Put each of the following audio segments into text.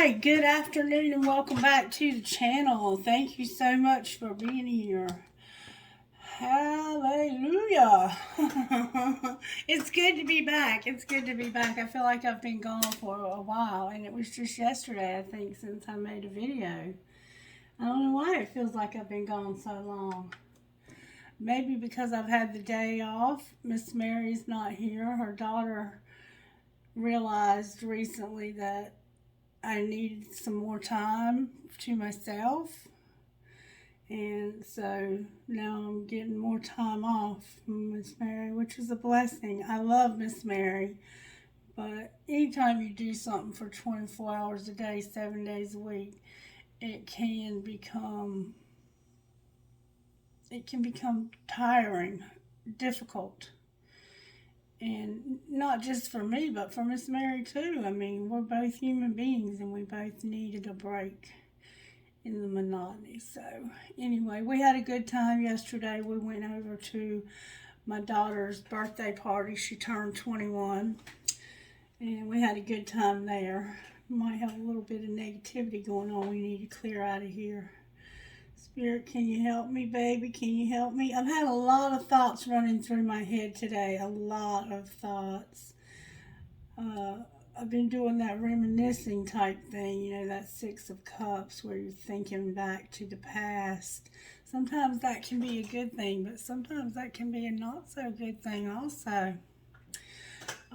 right, good afternoon and welcome back to the channel. Thank you so much for being here. Hallelujah. It's good to be back. It's good to be back. I feel like I've been gone for a while, and it was just yesterday, I think, since I made a video. I don't know why it feels like I've been gone so long. Maybe because I've had the day off. Miss Mary's not here. Her daughter realized recently that I needed some more time to myself, and so now I'm getting more time off from Miss Mary, which is a blessing. I love Miss Mary, but anytime you do something for 24 hours a day, 7 days a week, it can become tiring, difficult. And not just for me, but for Miss Mary too. I mean, we're both human beings and we both needed a break in the monotony. So anyway, we had a good time yesterday. We went over to my daughter's birthday party. She turned 21 and we had a good time there. Might have a little bit of negativity going on. We need to clear out of here. Spirit, can you help me, baby? Can you help me? I've had a lot of thoughts running through my head today. A lot of thoughts. I've been doing that reminiscing type thing, you know, that Six of Cups where you're thinking back to the past. Sometimes that can be a good thing, but sometimes that can be a not so good thing also.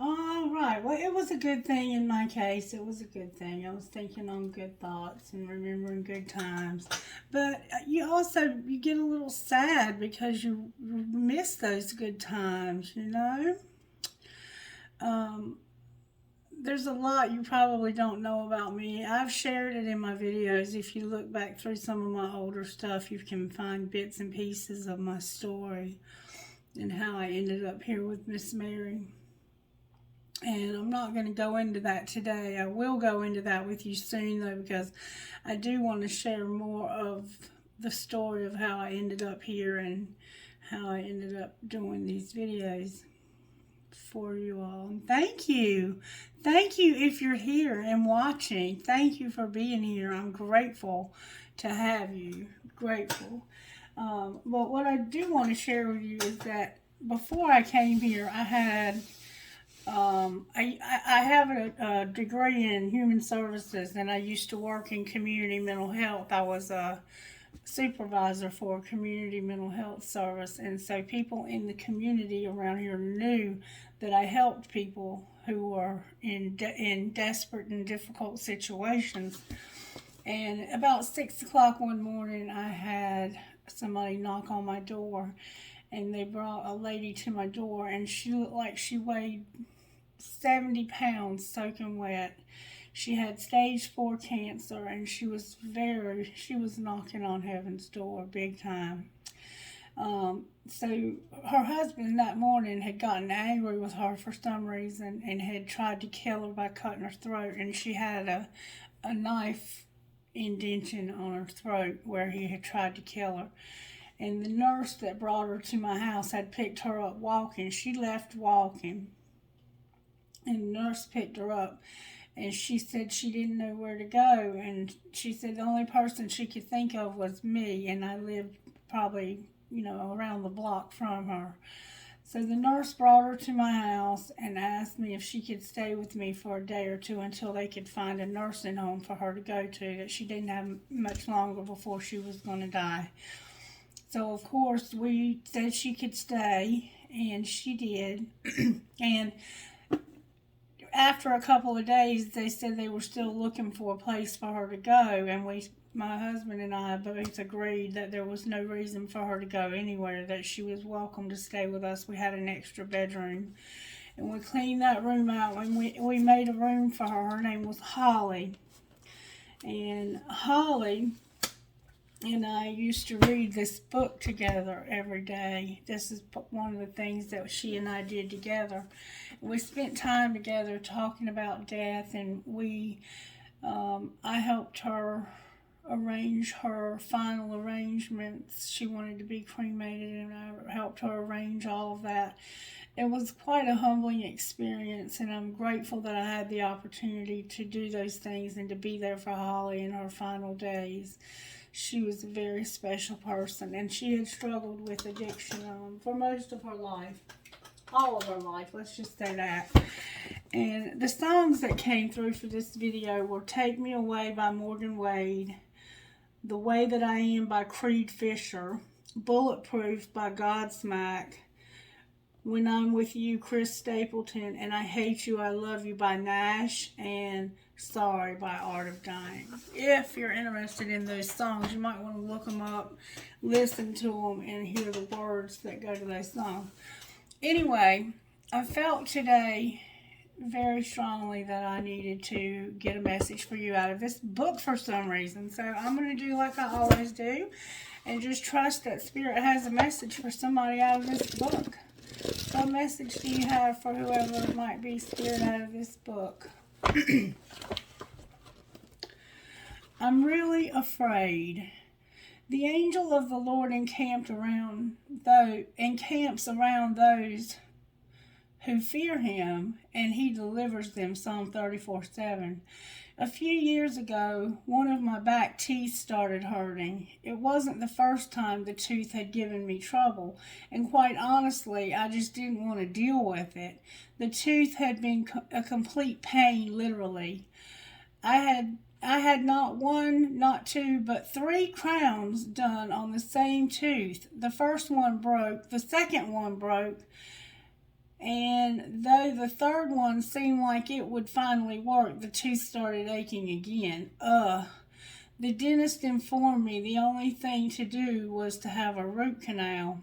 All right. Well, it was a good thing in my case. It was a good thing. I was thinking on good thoughts and remembering good times. But you get a little sad because you miss those good times, you know? There's a lot you probably don't know about me. I've shared it in my videos. If you look back through some of my older stuff, you can find bits and pieces of my story and how I ended up here with Miss Mary. And I'm not going to go into that today. I will go into that with you soon, though, because I do want to share more of the story of how I ended up here and how I ended up doing these videos for you all. And thank you. Thank you if you're here and watching. Thank you for being here. I'm grateful to have you. Grateful. But what I do want to share with you is that before I came here, I had... I have a degree in human services, and I used to work in community mental health. I was a supervisor for a community mental health service, and so people in the community around here knew that I helped people who were in desperate and difficult situations. And about 6 o'clock one morning, I had somebody knock on my door, and they brought a lady to my door, and she looked like she weighed 70 pounds soaking wet. She had stage 4 cancer, and she was knocking on heaven's door big time. So her husband that morning had gotten angry with her for some reason and had tried to kill her by cutting her throat, and she had a knife indentation on her throat where he had tried to kill her. And the nurse that brought her to my house had picked her up walking. She left walking, and the nurse picked her up, and she said she didn't know where to go, and she said the only person she could think of was me, and I lived probably, around the block from her. So the nurse brought her to my house and asked me if she could stay with me for a day or two until they could find a nursing home for her to go to, that she didn't have much longer before she was going to die. So, of course, we said she could stay, and she did. And after a couple of days, they said they were still looking for a place for her to go, and my husband and I both agreed that there was no reason for her to go anywhere, that she was welcome to stay with us. We had an extra bedroom, and we cleaned that room out, and we made a room for her. Her name was Holly, and Holly and I used to read this book together every day. This is one of the things that she and I did together. We spent time together talking about death, and I helped her arrange her final arrangements. She wanted to be cremated, and I helped her arrange all of that. It was quite a humbling experience, and I'm grateful that I had the opportunity to do those things and to be there for Holly in her final days. She was a very special person, and she had struggled with addiction for most of her life. All of her life, let's just say that. And the songs that came through for this video were Take Me Away by Morgan Wade, The Way That I Am by Creed Fisher, Bulletproof by Godsmack, When I'm With You, Chris Stapleton, and I Hate You, I Love You by Nash, and Sorry by Art of Dying. If you're interested in those songs, you might want to look them up, listen to them, and hear the words that go to those songs. Anyway, I felt today very strongly that I needed to get a message for you out of this book for some reason. So I'm going to do like I always do and just trust that Spirit has a message for somebody out of this book. What message do you have for whoever might be Spirit out of this book? I'm really afraid. The angel of the Lord encamps around those who fear him, and he delivers them. Psalm 34:7. A few years ago, one of my back teeth started hurting. It wasn't the first time the tooth had given me trouble, and quite honestly, I just didn't want to deal with it. The tooth had been a complete pain, literally. I had not one, not two, but 3 crowns done on the same tooth. The first one broke, the second one broke, and though the third one seemed like it would finally work, the tooth started aching again. The dentist informed me the only thing to do was to have a root canal.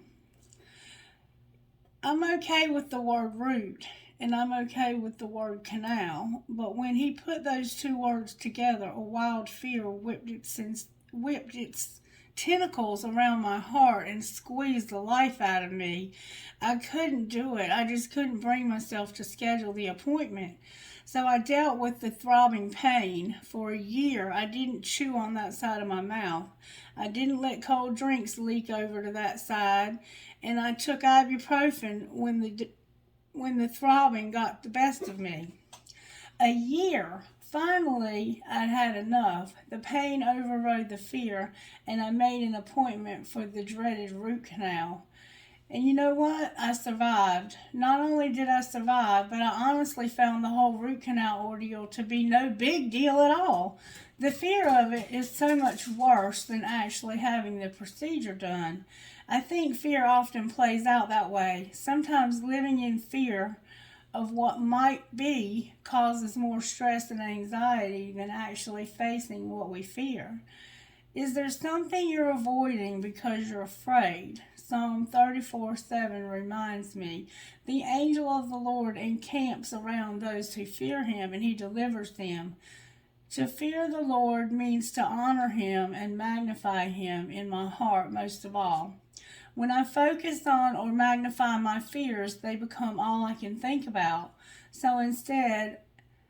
I'm okay with the word root, and I'm okay with the word canal, but when he put those 2 words together, a wild fear whipped its tentacles around my heart and squeezed the life out of me. I couldn't do it. I just couldn't bring myself to schedule the appointment. So I dealt with the throbbing pain. For a year, I didn't chew on that side of my mouth. I didn't let cold drinks leak over to that side, and I took ibuprofen when the throbbing got the best of me. A year. Finally, I'd had enough. The pain overrode the fear, and I made an appointment for the dreaded root canal. And you know what? I survived. Not only did I survive, but I honestly found the whole root canal ordeal to be no big deal at all. The fear of it is so much worse than actually having the procedure done. I think fear often plays out that way. Sometimes living in fear of what might be causes more stress and anxiety than actually facing what we fear. Is there something you're avoiding because you're afraid? Psalm 34:7 reminds me, the angel of the Lord encamps around those who fear him, and he delivers them. To fear the Lord means to honor him and magnify him in my heart most of all. When I focus on or magnify my fears, they become all I can think about. So instead,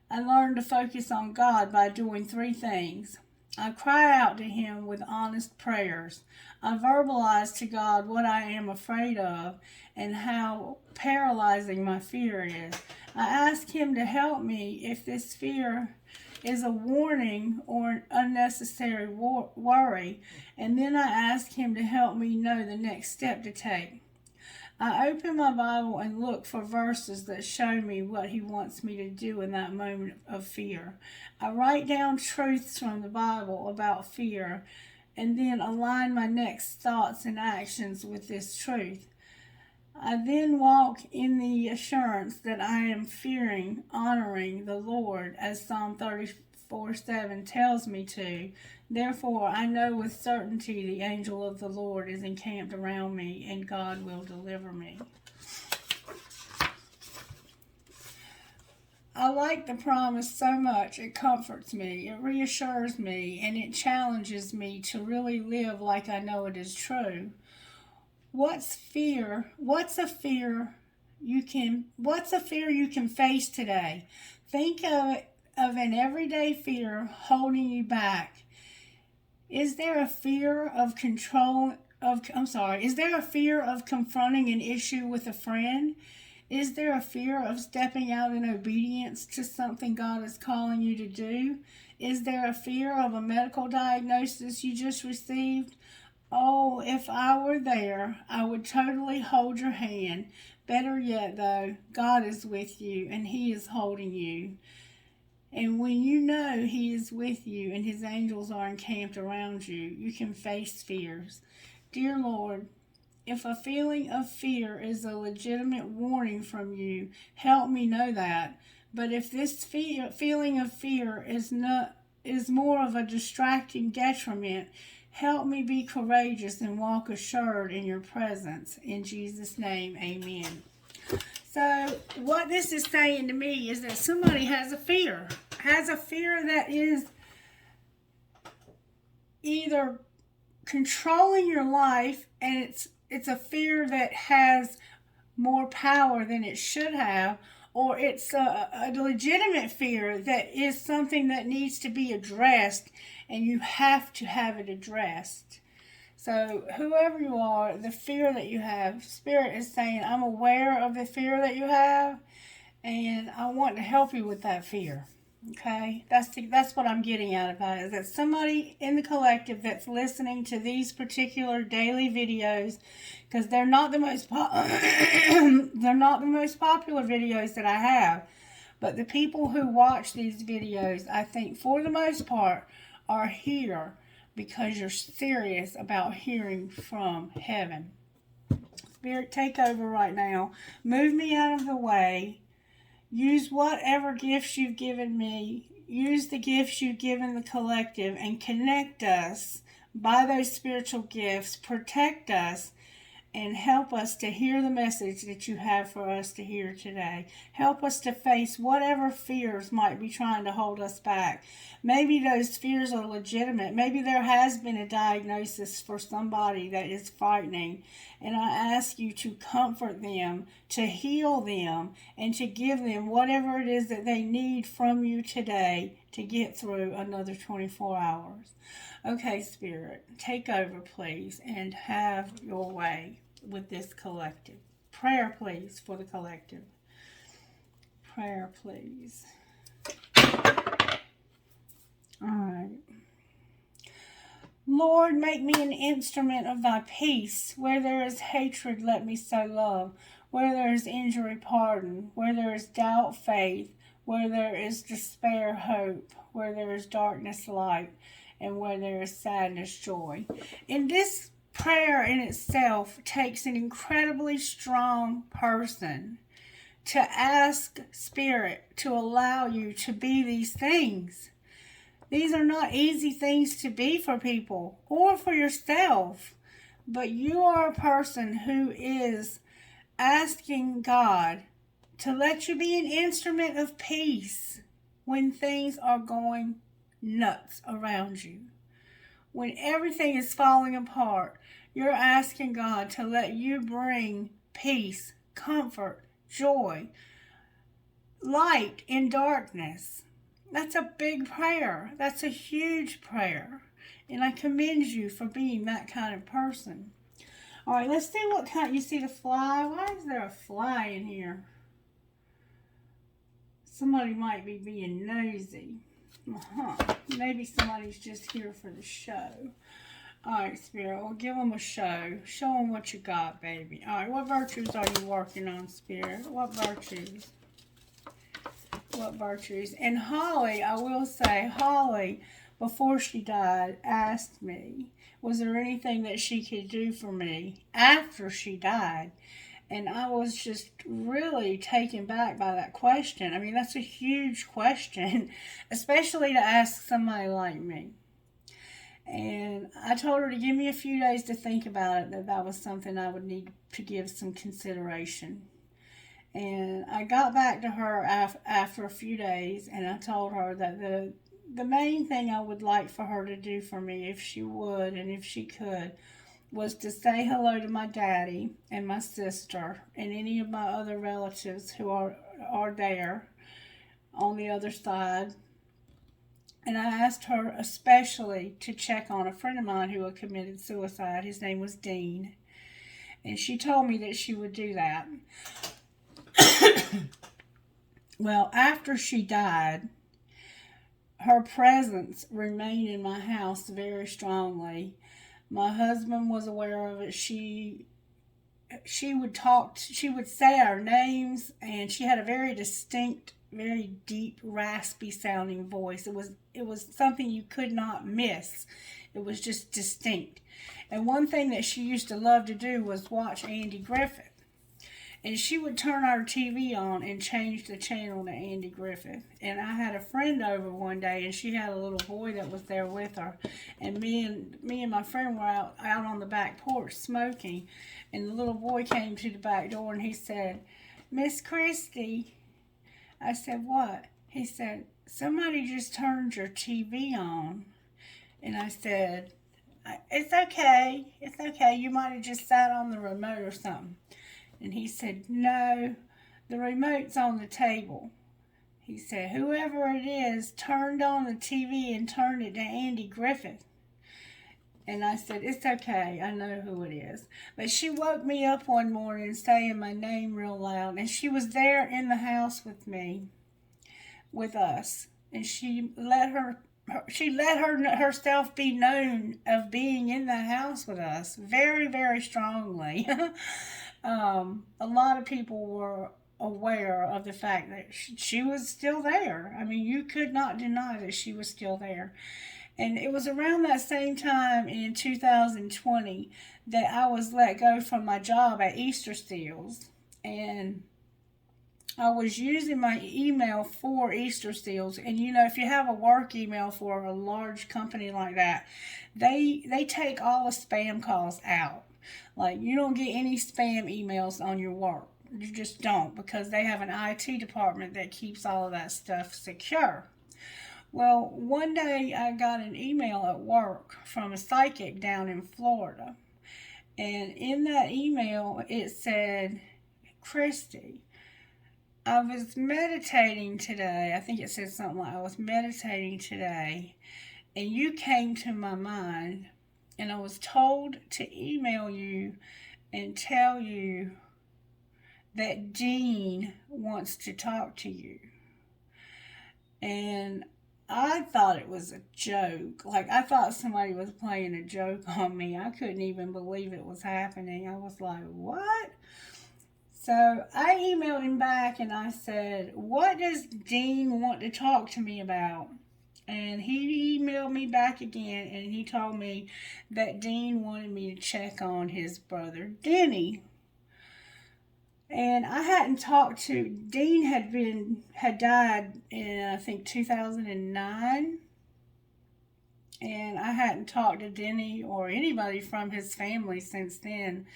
I learn to focus on God by doing 3 things. I cry out to him with honest prayers. I verbalize to God what I am afraid of and how paralyzing my fear is. I ask him to help me if this fear is a warning or an unnecessary worry, and then I ask him to help me know the next step to take. I open my Bible and look for verses that show me what he wants me to do in that moment of fear. I write down truths from the Bible about fear and then align my next thoughts and actions with this truth. I then walk in the assurance that I am honoring the Lord, as Psalm 34:7 tells me to. Therefore, I know with certainty the angel of the Lord is encamped around me, and God will deliver me. I like the promise so much. It comforts me, it reassures me, and it challenges me to really live like I know it is true. What's a fear you can face today? Think of an everyday fear holding you back. Is there a fear of is there a fear of confronting an issue with a friend? Is there a fear of stepping out in obedience to something God is calling you to do? Is there a fear of a medical diagnosis you just received? Oh, if I were there, I would totally hold your hand. Better yet, though, God is with you and He is holding you. And when you know He is with you and His angels are encamped around you, you can face fears. Dear Lord, if a feeling of fear is a legitimate warning from you, help me know that. But if this feeling of fear is more of a distracting detriment, help me be courageous and walk assured in your presence. In Jesus' name, amen. So what this is saying to me is that somebody has a fear that is either controlling your life, and it's a fear that has more power than it should have, or it's a legitimate fear that is something that needs to be addressed, and you have to have it addressed. So whoever you are, the fear that you have, Spirit is saying, I'm aware of the fear that you have, and I want to help you with that fear. Okay, that's what I'm getting out of that, is that somebody in the collective that's listening to these particular daily videos, because they're not the most they're not the most popular videos that I have, but the people who watch these videos, I think for the most part, are here because you're serious about hearing from heaven. Spirit, take over right now. Move me out of the way. Use whatever gifts you've given me. Use the gifts you've given the collective and connect us by those spiritual gifts. Protect us and help us to hear the message that you have for us to hear today. Help us to face whatever fears might be trying to hold us back. Maybe those fears are legitimate. Maybe there has been a diagnosis for somebody that is frightening. And I ask you to comfort them, to heal them, and to give them whatever it is that they need from you today to get through another 24 hours. Okay, Spirit, take over, please, and have your way with this collective. Prayer, please, for the collective. Prayer, please. All right. Lord, make me an instrument of thy peace. Where there is hatred, let me sow love. Where there is injury, pardon. Where there is doubt, faith. Where there is despair, hope. Where there is darkness, light. And where there is sadness, joy. In this prayer in itself takes an incredibly strong person to ask Spirit to allow you to be these things. These are not easy things to be for people or for yourself, but you are a person who is asking God to let you be an instrument of peace when things are going nuts around you. When everything is falling apart, you're asking God to let you bring peace, comfort, joy, light in darkness. That's a big prayer. That's a huge prayer. And I commend you for being that kind of person. All right, let's see what kind. You see the fly? Why is there a fly in here? Somebody might be being nosy. Maybe somebody's just here for the show. All right, Spirit, well, give them a show. Show them what you got, baby. All right, what virtues are you working on, Spirit? What virtues? What virtues? And Holly, I will say, Holly, before she died, asked me, was there anything that she could do for me after she died? And I was just really taken back by that question. I mean, that's a huge question, especially to ask somebody like me. And I told her to give me a few days to think about it, that was something I would need to give some consideration. And I got back to her after a few days, and I told her that the main thing I would like for her to do for me, if she would and if she could, was to say hello to my daddy and my sister and any of my other relatives who are there on the other side. And I asked her especially to check on a friend of mine who had committed suicide. His name was Dean. And she told me that she would do that. Well, after she died, her presence remained in my house very strongly. My husband was aware of it. She would talk, she would say our names, and she had a very distinct, very deep, raspy sounding voice. It was something you could not miss. It was just distinct. And one thing that she used to love to do was watch Andy Griffith. And she would turn our TV on and change the channel to Andy Griffith. And I had a friend over one day, and she had a little boy that was there with her. And me and my friend were out on the back porch smoking. And the little boy came to the back door, and he said, "Miss Christie." I said, "What?" He said, "Somebody just turned your TV on." And I said, "It's okay. It's okay. You might have just sat on the remote or something." And he said, "No, the remote's on the table." He said, "Whoever it is turned on the TV and turned it to Andy Griffith." And I said, "It's okay. I know who it is." But she woke me up one morning saying my name real loud. And she was there in the house with me, with us. And she let herself be known of being in the house with us very, very strongly. A lot of people were aware of the fact that she was still there. I mean, you could not deny that she was still there. And it was around that same time in 2020 that I was let go from my job at Easter Seals. And I was using my email for Easter Seals. And you know, if you have a work email for a large company like that, they take all the spam calls out. Like, you don't get any spam emails on your work. You just don't, because they have an IT department that keeps all of that stuff secure. Well, one day I got an email at work from a psychic down in Florida. And in that email, it said, "Christie, I was meditating today." I think it said something like, "I was meditating today, and you came to my mind. And I was told to email you and tell you that Dean wants to talk to you." And I thought it was a joke. Like, I thought somebody was playing a joke on me. I couldn't even believe it was happening. I was like, "What?" So I emailed him back and I said, "What does Dean want to talk to me about?" And he emailed me back again, and he told me that Dean wanted me to check on his brother, Denny. And I hadn't talked to Dean. Had died in, I think, 2009, and I hadn't talked to Denny or anybody from his family since then.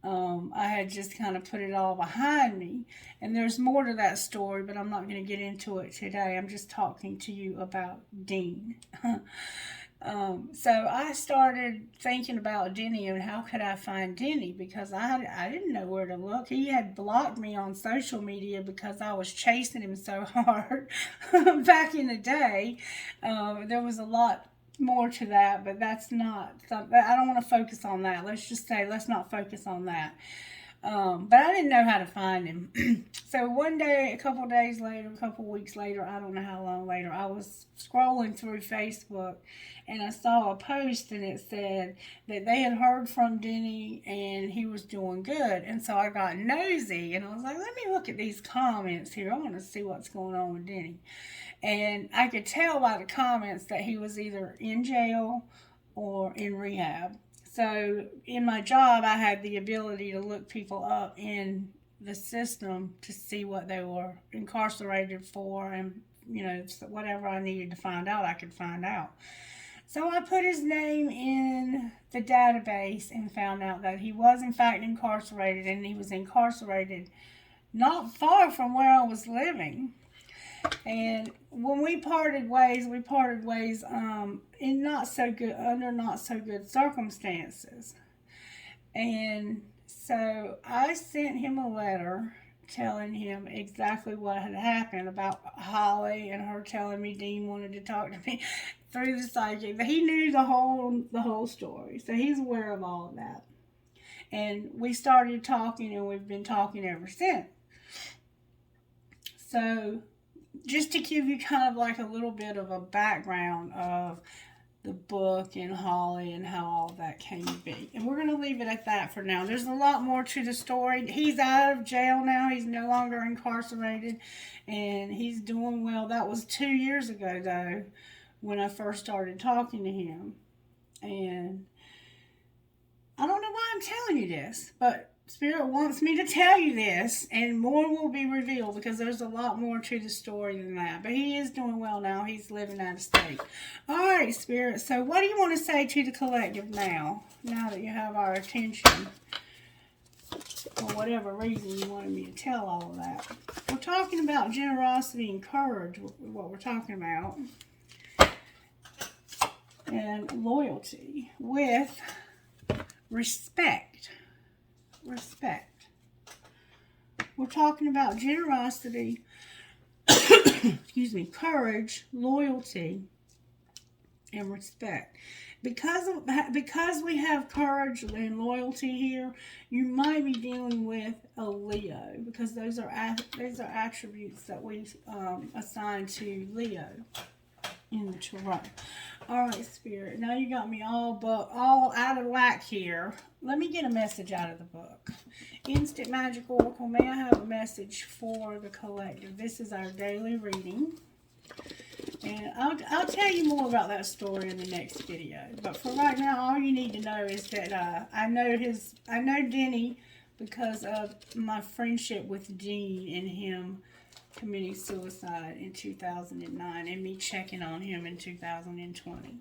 I had just kind of put it all behind me. And there's more to that story, but I'm not going to get into it today. I'm just talking to you about Dean. So I started thinking about Denny and how could I find Denny, because I didn't know where to look. He had blocked me on social media because I was chasing him so hard back in the day. There was a lot more to that, but that's not something. I don't want to focus on that. Let's just say let's not focus on that. But I didn't know how to find him. So one day, a couple days later, a couple weeks later, I don't know how long later, I was scrolling through Facebook and I saw a post and it said that they had heard from Denny and he was doing good. And so I got nosy and I was like, let me look at these comments here. I want to see what's going on with Denny. And I could tell by the comments that he was either in jail or in rehab. So in my job, I had the ability to look people up in the system to see what they were incarcerated for, and whatever I needed to find out, I could find out. So I put his name in the database and found out that he was in fact incarcerated, and he was incarcerated not far from where I was living. And when we parted ways in under not so good circumstances. And so I sent him a letter telling him exactly what had happened about Holly and her telling me Dean wanted to talk to me through the psychic. He knew the whole story, so he's aware of all of that. And we started talking, and we've been talking ever since. So, just to give you kind of like a little bit of a background of the book and Holly and how all that came to be. And we're going to leave it at that for now. There's a lot more to the story. He's out of jail now. He's no longer incarcerated, and he's doing well. That was 2 years ago, though, when I first started talking to him. And I don't know why I'm telling you this, but Spirit wants me to tell you this, and more will be revealed because there's a lot more to the story than that. But he is doing well now. He's living out of state. All right, Spirit. So what do you want to say to the collective now that you have our attention? For whatever reason you wanted me to tell all of that. We're talking about generosity and courage, what we're talking about. And loyalty with respect. Respect. We're talking about generosity, excuse me, courage, loyalty, and respect. Because we have courage and loyalty here, you might be dealing with a Leo, because those are attributes that we assign to Leo in the tarot. All right, Spirit. Now you got me all out of whack here. Let me get a message out of the book. Instant Magic Oracle, may I have a message for the collective? This is our daily reading. And I'll tell you more about that story in the next video. But for right now, all you need to know is that I know Denny because of my friendship with Dean and him committing suicide in 2009 and me checking on him in 2020.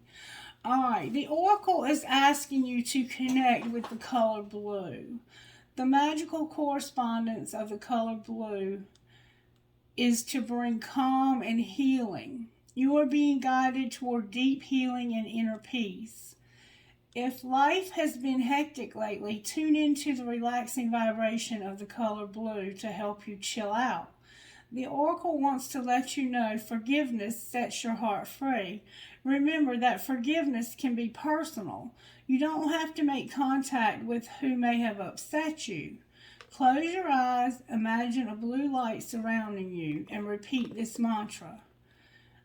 Alright, the Oracle is asking you to connect with the color blue. The magical correspondence of the color blue is to bring calm and healing. You are being guided toward deep healing and inner peace. If life has been hectic lately, tune into the relaxing vibration of the color blue to help you chill out. The Oracle wants to let you know forgiveness sets your heart free. Remember that forgiveness can be personal. You don't have to make contact with who may have upset you. Close your eyes, imagine a blue light surrounding you, and repeat this mantra.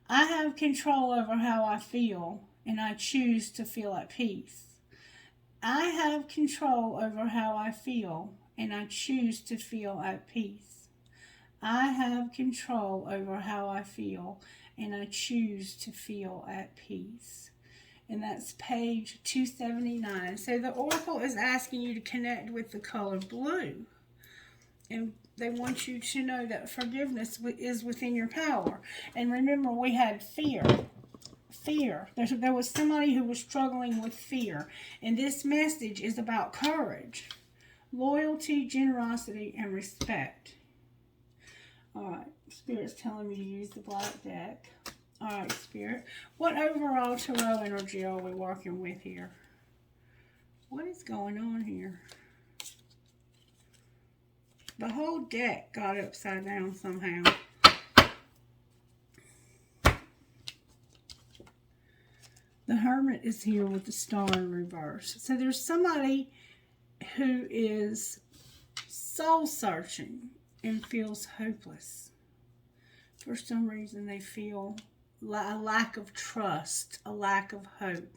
I have control over how I feel, and I choose to feel at peace. I have control over how I feel, and I choose to feel at peace. I have control over how I feel, and I choose to feel at peace. And that's page 279. So the Oracle is asking you to connect with the color blue. And they want you to know that forgiveness is within your power. And remember, we had fear. Fear. There was somebody who was struggling with fear. And this message is about courage, loyalty, generosity, and respect. Alright, Spirit's telling me to use the black deck. Alright, Spirit. What overall tarot energy are we working with here? What is going on here? The whole deck got upside down somehow. The Hermit is here with the Star in reverse. So there's somebody who is soul searching and feels hopeless. For some reason they feel a lack of trust, a lack of hope.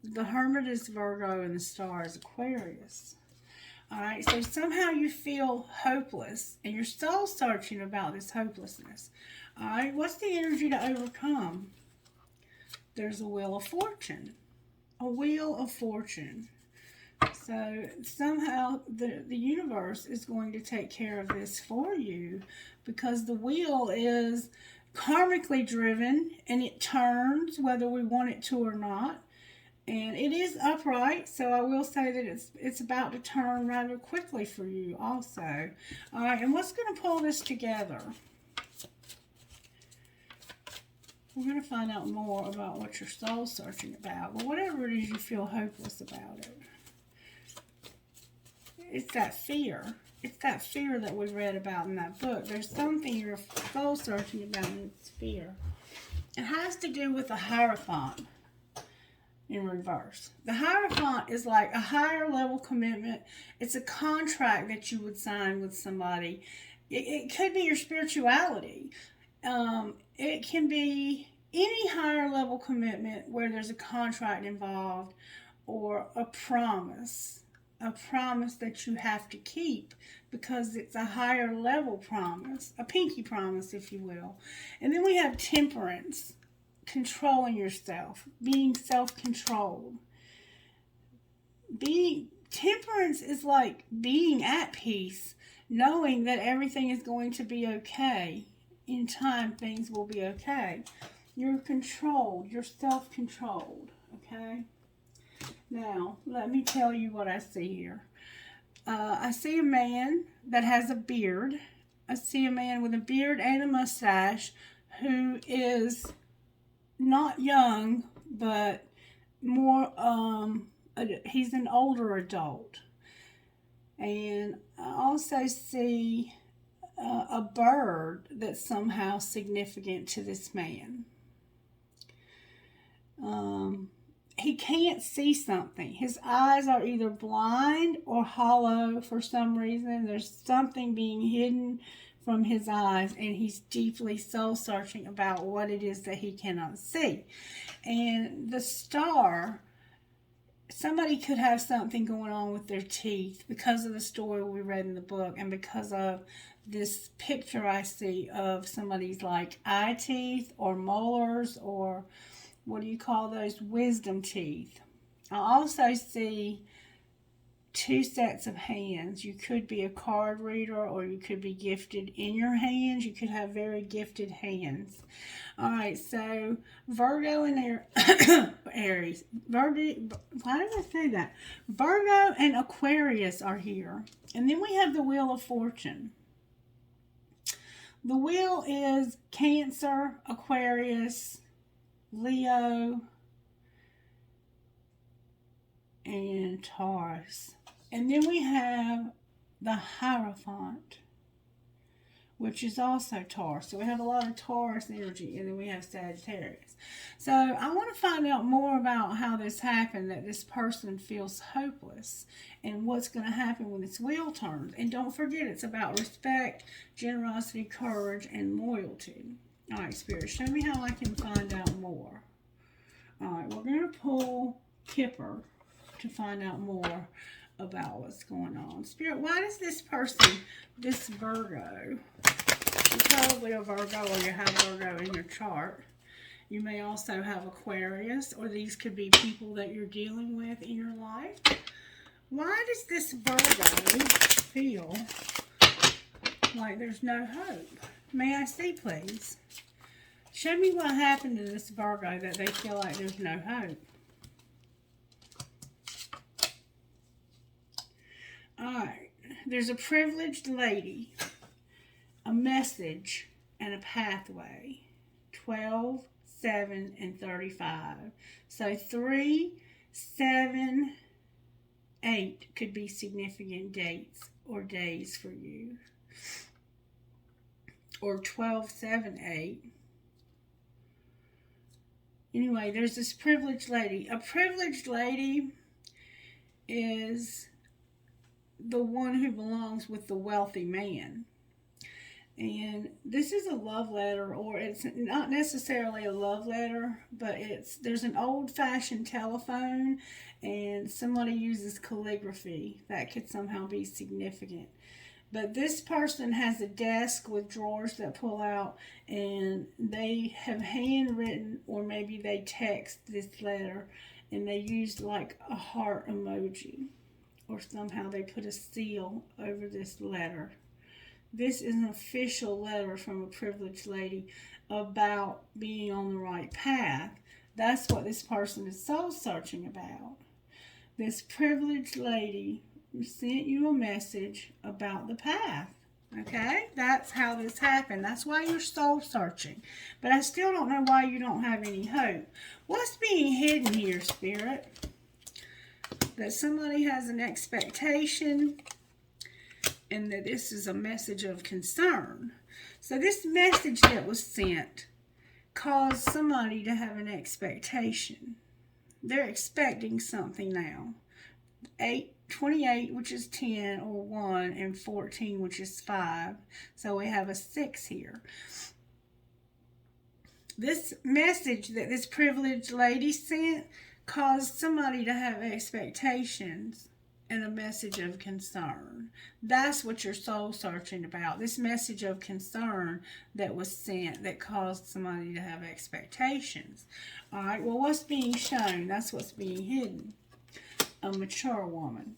The Hermit is Virgo and the Star is Aquarius. Alright, so somehow you feel hopeless and you're soul searching about this hopelessness. Alright, what's the energy to overcome? There's a Wheel of Fortune. A Wheel of Fortune. So somehow the universe is going to take care of this for you because the wheel is karmically driven and it turns whether we want it to or not. And it is upright, so I will say that it's about to turn rather quickly for you also. All right, and what's going to pull this together? We're going to find out more about what you're soul searching about. But whatever it is, you feel hopeless about it. It's that fear. it's that fear that we read about in that book. There's something you're soul searching about, and it's fear. It has to do with the Hierophant in reverse. The Hierophant is like a higher level commitment. It's a contract that you would sign with somebody. It could be your spirituality. It can be any higher level commitment where there's a contract involved, or a promise that you have to keep because it's a higher level promise, a pinky promise, if you will. And then we have temperance, controlling yourself, being self-controlled. Temperance is like being at peace, knowing that everything is going to be okay. In time, things will be okay. You're controlled. You're self-controlled. Okay? Now, let me tell you what I see here. I see a man that has a beard. I see a man with a beard and a mustache who is not young, but more, he's an older adult. And I also see a bird that's somehow significant to this man. He can't see something. His eyes are either blind or hollow for some reason. There's something being hidden from his eyes, and he's deeply soul searching about what it is that he cannot see. And the star, somebody could have something going on with their teeth because of the story we read in the book, and because of this picture I see of somebody's like eye teeth or molars, or what do you call those? Wisdom teeth. I also see 2 sets of hands. You could be a card reader, or you could be gifted in your hands. You could have very gifted hands. All right, so Virgo and Aries. Why did I say that? Virgo and Aquarius are here. And then we have the Wheel of Fortune. The wheel is Cancer, Aquarius, Leo, and Taurus. And then we have the Hierophant, which is also Taurus. So we have a lot of Taurus energy, and then we have Sagittarius. So I want to find out more about how this happened, that this person feels hopeless, and what's going to happen when this wheel turns. And don't forget, it's about respect, generosity, courage, and loyalty. All right, Spirit, show me how I can find out more. All right, we're going to pull Kipper to find out more about what's going on. Spirit, why does this person, this Virgo, you're probably a Virgo, or you have Virgo in your chart. You may also have Aquarius, or these could be people that you're dealing with in your life. Why does this Virgo feel like there's no hope? May I see, please? Show me what happened to this Virgo that they feel like there's no hope. Alright, there's a privileged lady, a message, and a pathway. 12, 7, and 35. So 3, 7, 8 could be significant dates or days for you. Or 12, 7, 8. Anyway, there's this privileged lady. A privileged lady is the one who belongs with the wealthy man. And this is a love letter, or it's not necessarily a love letter, but there's an old-fashioned telephone, and somebody uses calligraphy. That could somehow be significant. But this person has a desk with drawers that pull out, and they have handwritten, or maybe they text this letter, and they used like a heart emoji, or somehow they put a seal over this letter. This is an official letter from a privileged lady about being on the right path. That's what this person is soul searching about. This privileged lady sent you a message about the path. Okay? That's how this happened. That's why you're soul searching. But I still don't know why you don't have any hope. What's being hidden here, Spirit? That somebody has an expectation, and that this is a message of concern. So this message that was sent caused somebody to have an expectation. They're expecting something now. 28, which is 10 or 1, and 14, which is 5. So we have a 6 here. This message that this privileged lady sent caused somebody to have expectations and a message of concern. That's what you're soul searching about. This message of concern that was sent that caused somebody to have expectations. All right, well, what's being shown? That's what's being hidden. A mature woman.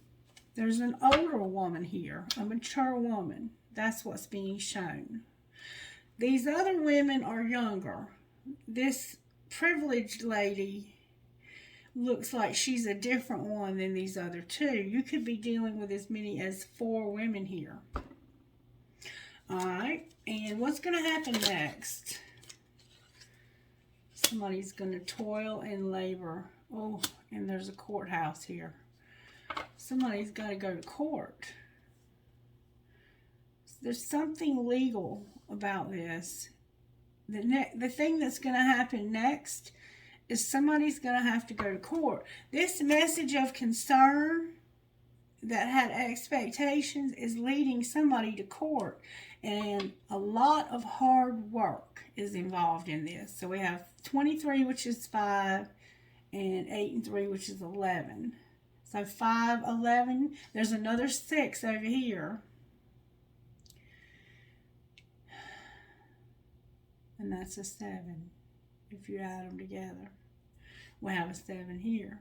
There's an older woman here, a mature woman. That's what's being shown. These other women are younger. This privileged lady looks like she's a different one than these other two. You could be dealing with as many as 4 women here. Alright, and what's going to happen next? Somebody's going to toil and labor. Oh, and there's a courthouse here. Somebody's got to go to court. There's something legal about this. The thing that's going to happen next is somebody's going to have to go to court. This message of concern that had expectations is leading somebody to court. And a lot of hard work is involved in this. So we have 23, which is 5, and 8 and 3, which is 11. So 5, 11. There's another 6 over here. And that's a 7 if you add them together. We have a 7 here.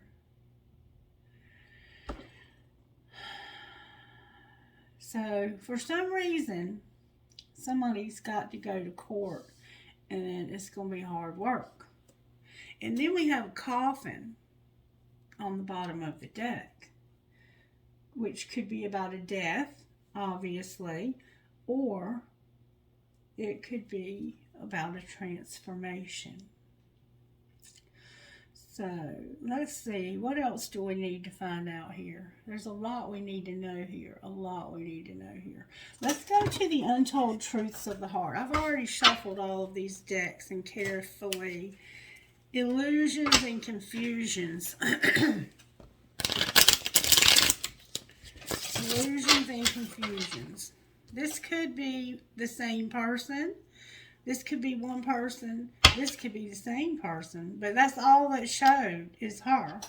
So for some reason, somebody's got to go to court, and it's going to be hard work. And then we have a coffin on the bottom of the deck, which could be about a death, obviously, or it could be about a transformation. So let's see, what else do we need to find out here? There's a lot we need to know here. Let's go to the untold truths of the heart. I've already shuffled all of these decks and carefully. Illusions and confusions. Illusions and confusions. This could be the same person. This could be one person. This could be the same person. But that's all that showed is her.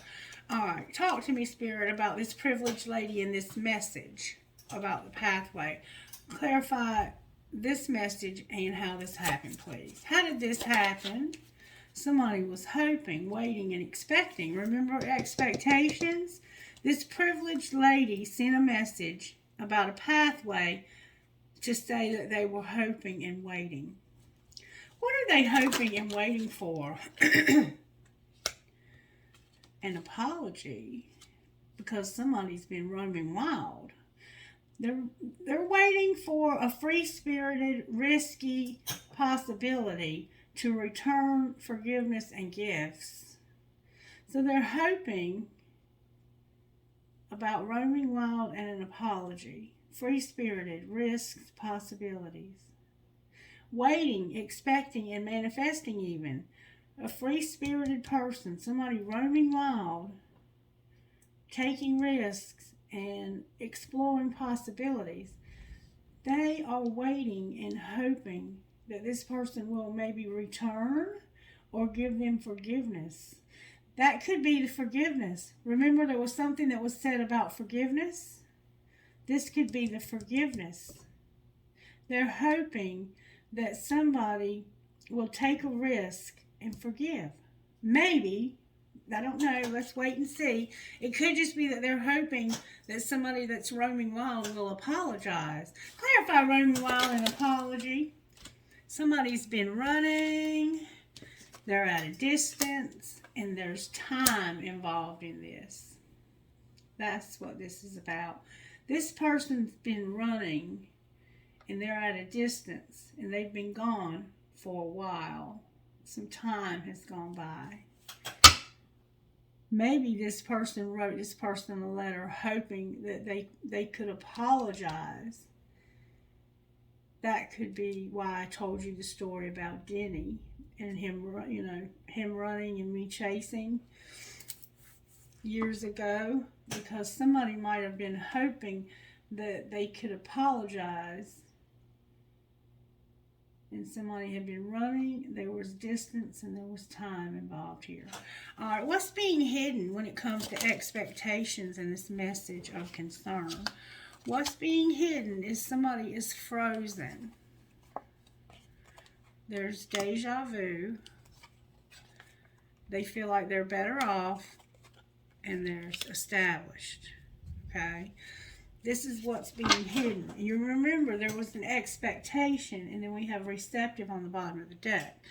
Alright, talk to me, Spirit, about this privileged lady and this message about the pathway. Clarify this message and how this happened, please. How did this happen? Somebody was hoping, waiting, and expecting. Remember expectations? This privileged lady sent a message about a pathway to say that they were hoping and waiting. What are they hoping and waiting for? An apology, because somebody's been roaming wild. They're waiting for a free-spirited, risky possibility to return forgiveness and gifts. So they're hoping about roaming wild and an apology. Free-spirited, risks, possibilities. Waiting, expecting, and manifesting even. A free-spirited person, somebody roaming wild, taking risks, and exploring possibilities. They are waiting and hoping that this person will maybe return or give them forgiveness. That could be the forgiveness. Remember, there was something that was said about forgiveness? This could be the forgiveness. They're hoping that somebody will take a risk and forgive. Maybe, I don't know, let's wait and see. It could just be that they're hoping that somebody that's roaming wild will apologize. Clarify roaming wild and apology. Somebody's been running, they're at a distance, and there's time involved in this. That's what this is about. This person's been running, and they're at a distance, and they've been gone for a while. Some time has gone by. Maybe this person wrote this person a letter hoping that they could apologize that could be why I told you the story about Denny and him, him running and me chasing years ago, because somebody might have been hoping that they could apologize, and somebody had been running. There was distance and there was time involved here. All right, what's being hidden when it comes to expectations in this message of concern? What's being hidden is somebody is frozen. There's deja vu. They feel like they're better off, and there's established. Okay? This is what's being hidden. You remember there was an expectation, and then we have receptive on the bottom of the deck.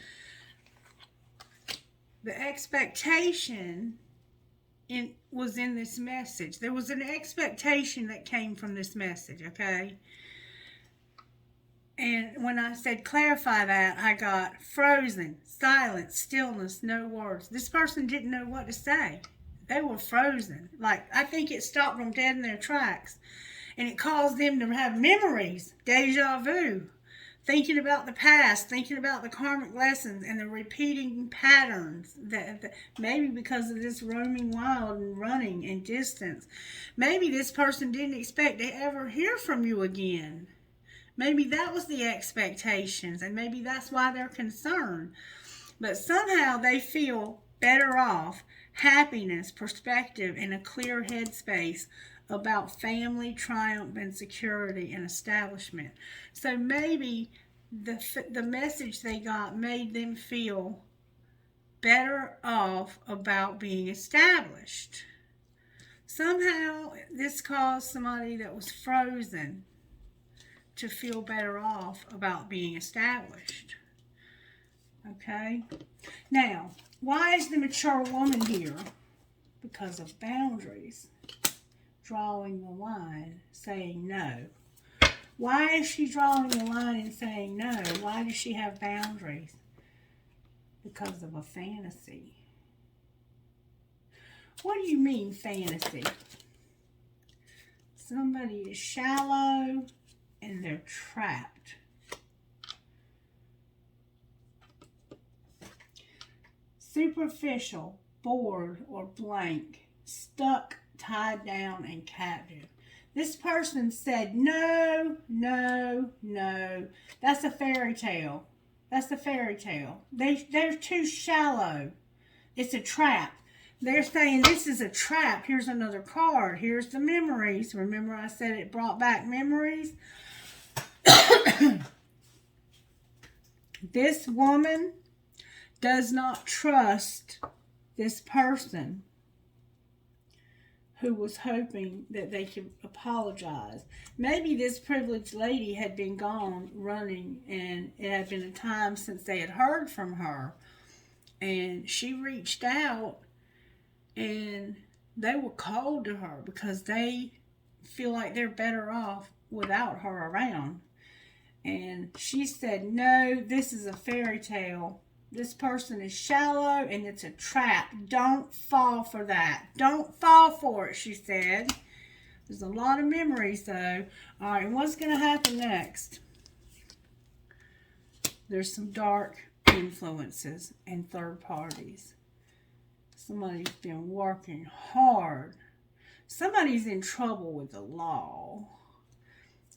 The expectation was in this message. There was an expectation that came from this message, okay? And when I said clarify that, I got frozen, silence, stillness, no words. This person didn't know what to say. They were frozen. Like, I think it stopped them dead in their tracks. And it caused them to have memories, deja vu, thinking about the past, thinking about the karmic lessons and the repeating patterns. That maybe because of this roaming wild and running and distance. Maybe this person didn't expect to ever hear from you again. Maybe that was the expectations, and maybe that's why they're concerned. But somehow they feel better off, happiness, perspective, and a clear headspace about family, triumph, and security and establishment. So maybe the message they got made them feel better off about being established. Somehow this caused somebody that was frozen to feel better off about being established. Okay? Now, why is the mature woman here? Because of boundaries. Drawing the line, saying no. Why is she drawing the line and saying no? Why does she have boundaries? Because of a fantasy. What do you mean, fantasy? Somebody is shallow and they're trapped. Superficial, bored, or blank, stuck, tied down, and captive. This person said no, no, no. That's a fairy tale. That's a fairy tale. They're too shallow. It's a trap. They're saying this is a trap. Here's another card. Here's the memories. Remember I said it brought back memories? This woman does not trust this person who was hoping that they could apologize. Maybe this privileged lady had been gone running, and it had been a time since they had heard from her. And she reached out, and they were cold to her because they feel like they're better off without her around. And she said, no, this is a fairy tale. This person is shallow and it's a trap. Don't fall for that. Don't fall for it, she said. There's a lot of memories, though. All right, what's going to happen next? There's some dark influences and third parties. Somebody's been working hard. Somebody's in trouble with the law.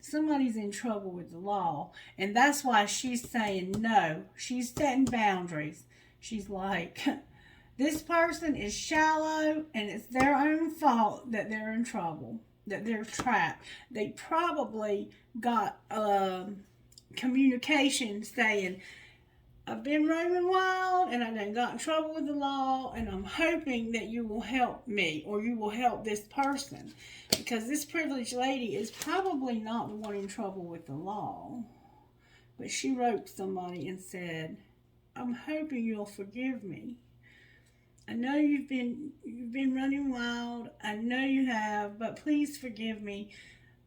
Somebody's in trouble with the law. And that's why she's saying no. She's setting boundaries. She's like, this person is shallow and it's their own fault that they're in trouble, that they're trapped. They probably got communication saying, I've been roaming wild and I done got in trouble with the law, and I'm hoping that you will help me or you will help this person. Because this privileged lady is probably not the one in trouble with the law. But she wrote somebody and said, I'm hoping you'll forgive me. I know you've been running wild. I know you have, but please forgive me.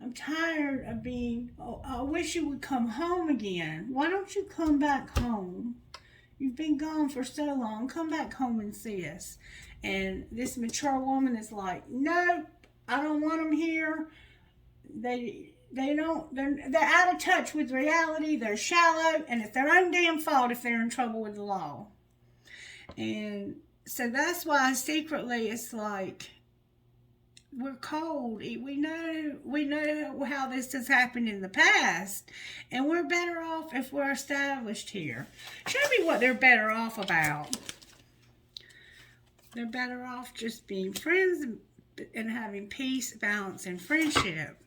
I'm tired of being, I wish you would come home again. Why don't you come back home? You've been gone for so long. Come back home and see us. And this mature woman is like, nope, I don't want them here. they're out of touch with reality. They're shallow, and it's their own damn fault if they're in trouble with the law. And so that's why secretly it's like we're cold. We know how this has happened in the past, and we're better off if we're established here. Show me what they're better off about. They're better off just being friends and having peace, balance, and friendship.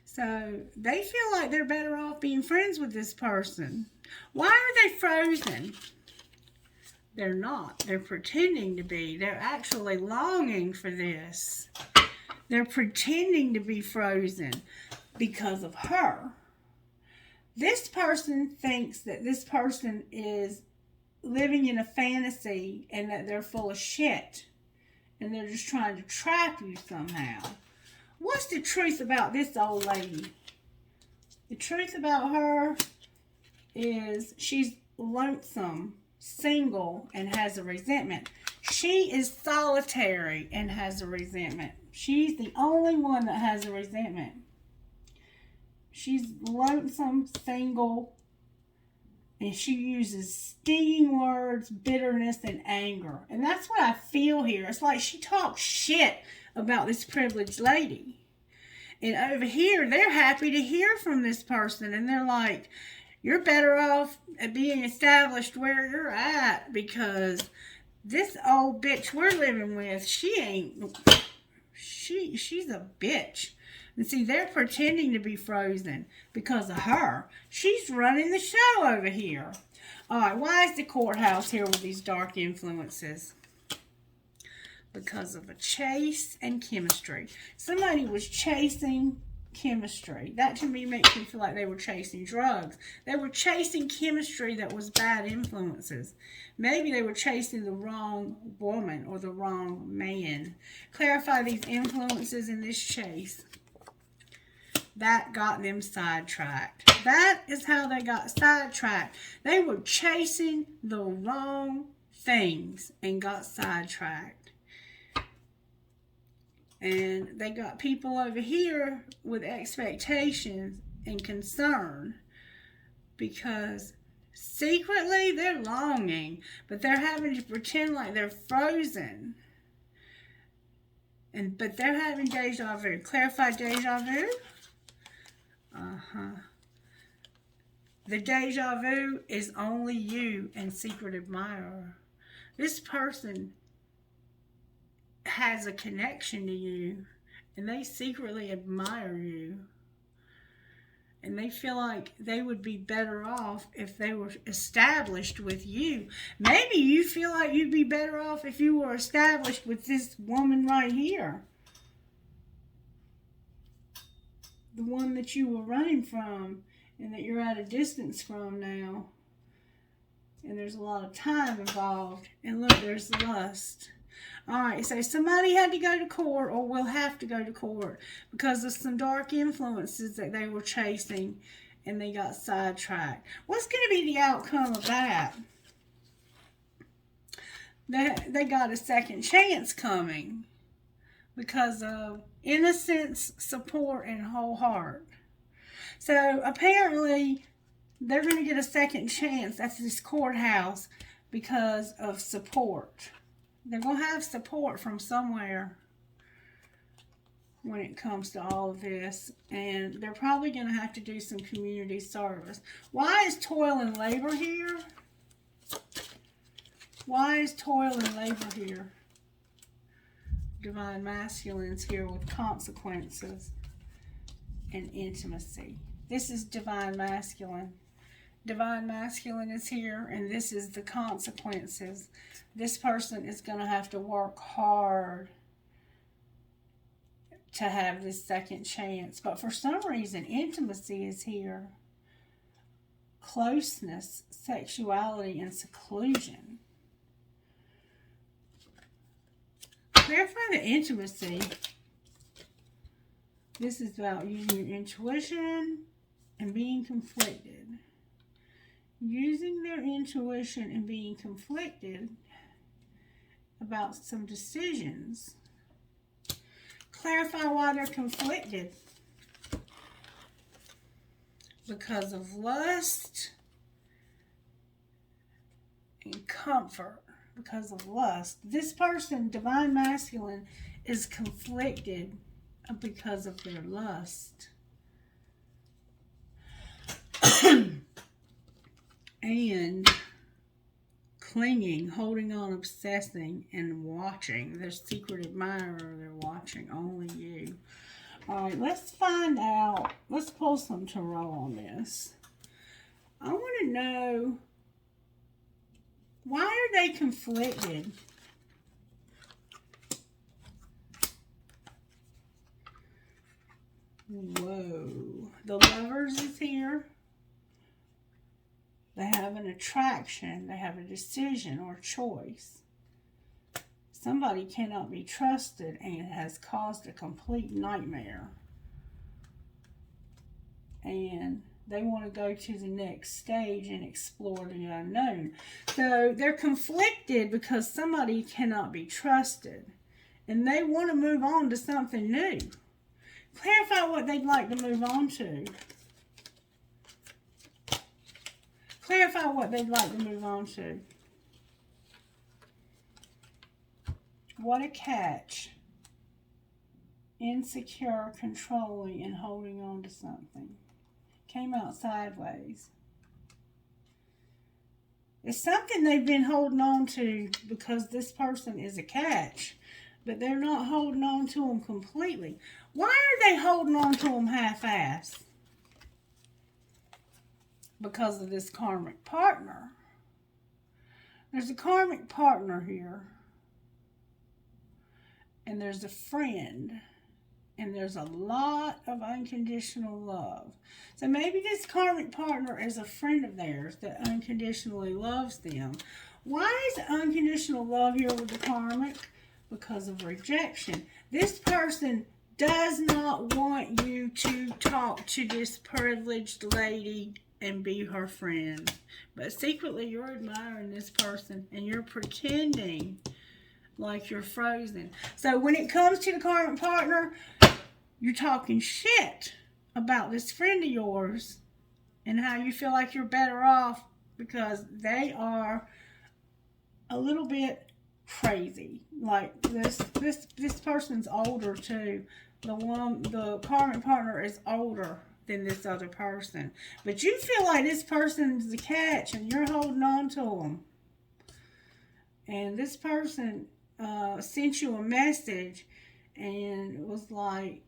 So they feel like they're better off being friends with this person. Why are they frozen? They're not. They're pretending to be. They're actually longing for this. They're pretending to be frozen because of her. This person thinks that this person is living in a fantasy and that they're full of shit. And they're just trying to trap you somehow. What's the truth about this old lady? The truth about her is she's lonesome, single, and has a resentment. She is solitary and has a resentment. She's the only one that has a resentment. She's lonesome, single, and she uses stinging words, bitterness, and anger. And that's what I feel here. It's like she talks shit about this privileged lady. And over here, they're happy to hear from this person. And they're like, you're better off at being established where you're at, because this old bitch we're living with, she's a bitch. And see, they're pretending to be frozen because of her. She's running the show over here. All right, why is the courthouse here with these dark influences? Because of a chase and chemistry. Somebody was chasing chemistry. That to me makes me feel like they were chasing drugs. They were chasing chemistry that was bad influences. Maybe they were chasing the wrong woman or the wrong man. Clarify these influences in this chase. That got them sidetracked. That is how they got sidetracked. They were chasing the wrong things and got sidetracked. And they got people over here with expectations and concern, because secretly they're longing, but they're having to pretend like they're frozen. But they're having deja vu. Clarify deja vu. The deja vu is only you and secret admirer. This person has a connection to you, and they secretly admire you, and they feel like they would be better off if they were established with you. Maybe you feel like you'd be better off if you were established with this woman right here, the one that you were running from and that you're at a distance from now, and there's a lot of time involved. And look, there's the lust. Alright, so somebody had to go to court, or will have to go to court, because of some dark influences that they were chasing, and they got sidetracked. What's going to be the outcome of that? They got a second chance coming because of innocence, support, and whole heart. So apparently they're going to get a second chance at this courthouse because of support. They're going to have support from somewhere when it comes to all of this. And they're probably going to have to do some community service. Why is toil and labor here? Why is toil and labor here? Divine Masculine's here with consequences and intimacy. This is Divine Masculine. Divine Masculine is here, and this is the consequences. This person is going to have to work hard to have this second chance. But for some reason, intimacy is here. Closeness, sexuality, and seclusion. Clarify the intimacy. This is about using your intuition and being conflicted. Using their intuition and being conflicted about some decisions. Clarify why they're conflicted. because of lust and comfort because of lust. This person, divine masculine, is conflicted because of their lust. And clinging, holding on, obsessing, and watching. Their secret admirer, they're watching only you. Alright, let's find out. Let's pull some tarot on this. I want to know, why are they conflicted? Whoa. The Lovers is here. They have an attraction. They have a decision or choice. Somebody cannot be trusted and it has caused a complete nightmare. And they want to go to the next stage and explore the unknown. So they're conflicted because somebody cannot be trusted. And they want to move on to something new. Clarify what they'd like to move on to. Clarify what they'd like to move on to. What a catch. Insecure, controlling, and holding on to something. Came out sideways. It's something they've been holding on to because this person is a catch. But they're not holding on to them completely. Why are they holding on to them half-assed? Because of this karmic partner. There's a karmic partner here. And there's a friend. And there's a lot of unconditional love. So maybe this karmic partner is a friend of theirs that unconditionally loves them. Why is unconditional love here with the karmic? Because of rejection. This person does not want you to talk to this privileged lady and be her friend. But secretly you're admiring this person and you're pretending like you're frozen. So when it comes to the karmic partner, you're talking shit about this friend of yours and how you feel like you're better off because they are a little bit crazy. Like this person's older too. The karmic partner is older than this other person. But you feel like this person's the catch and you're holding on to them. And this person sent you a message and was like,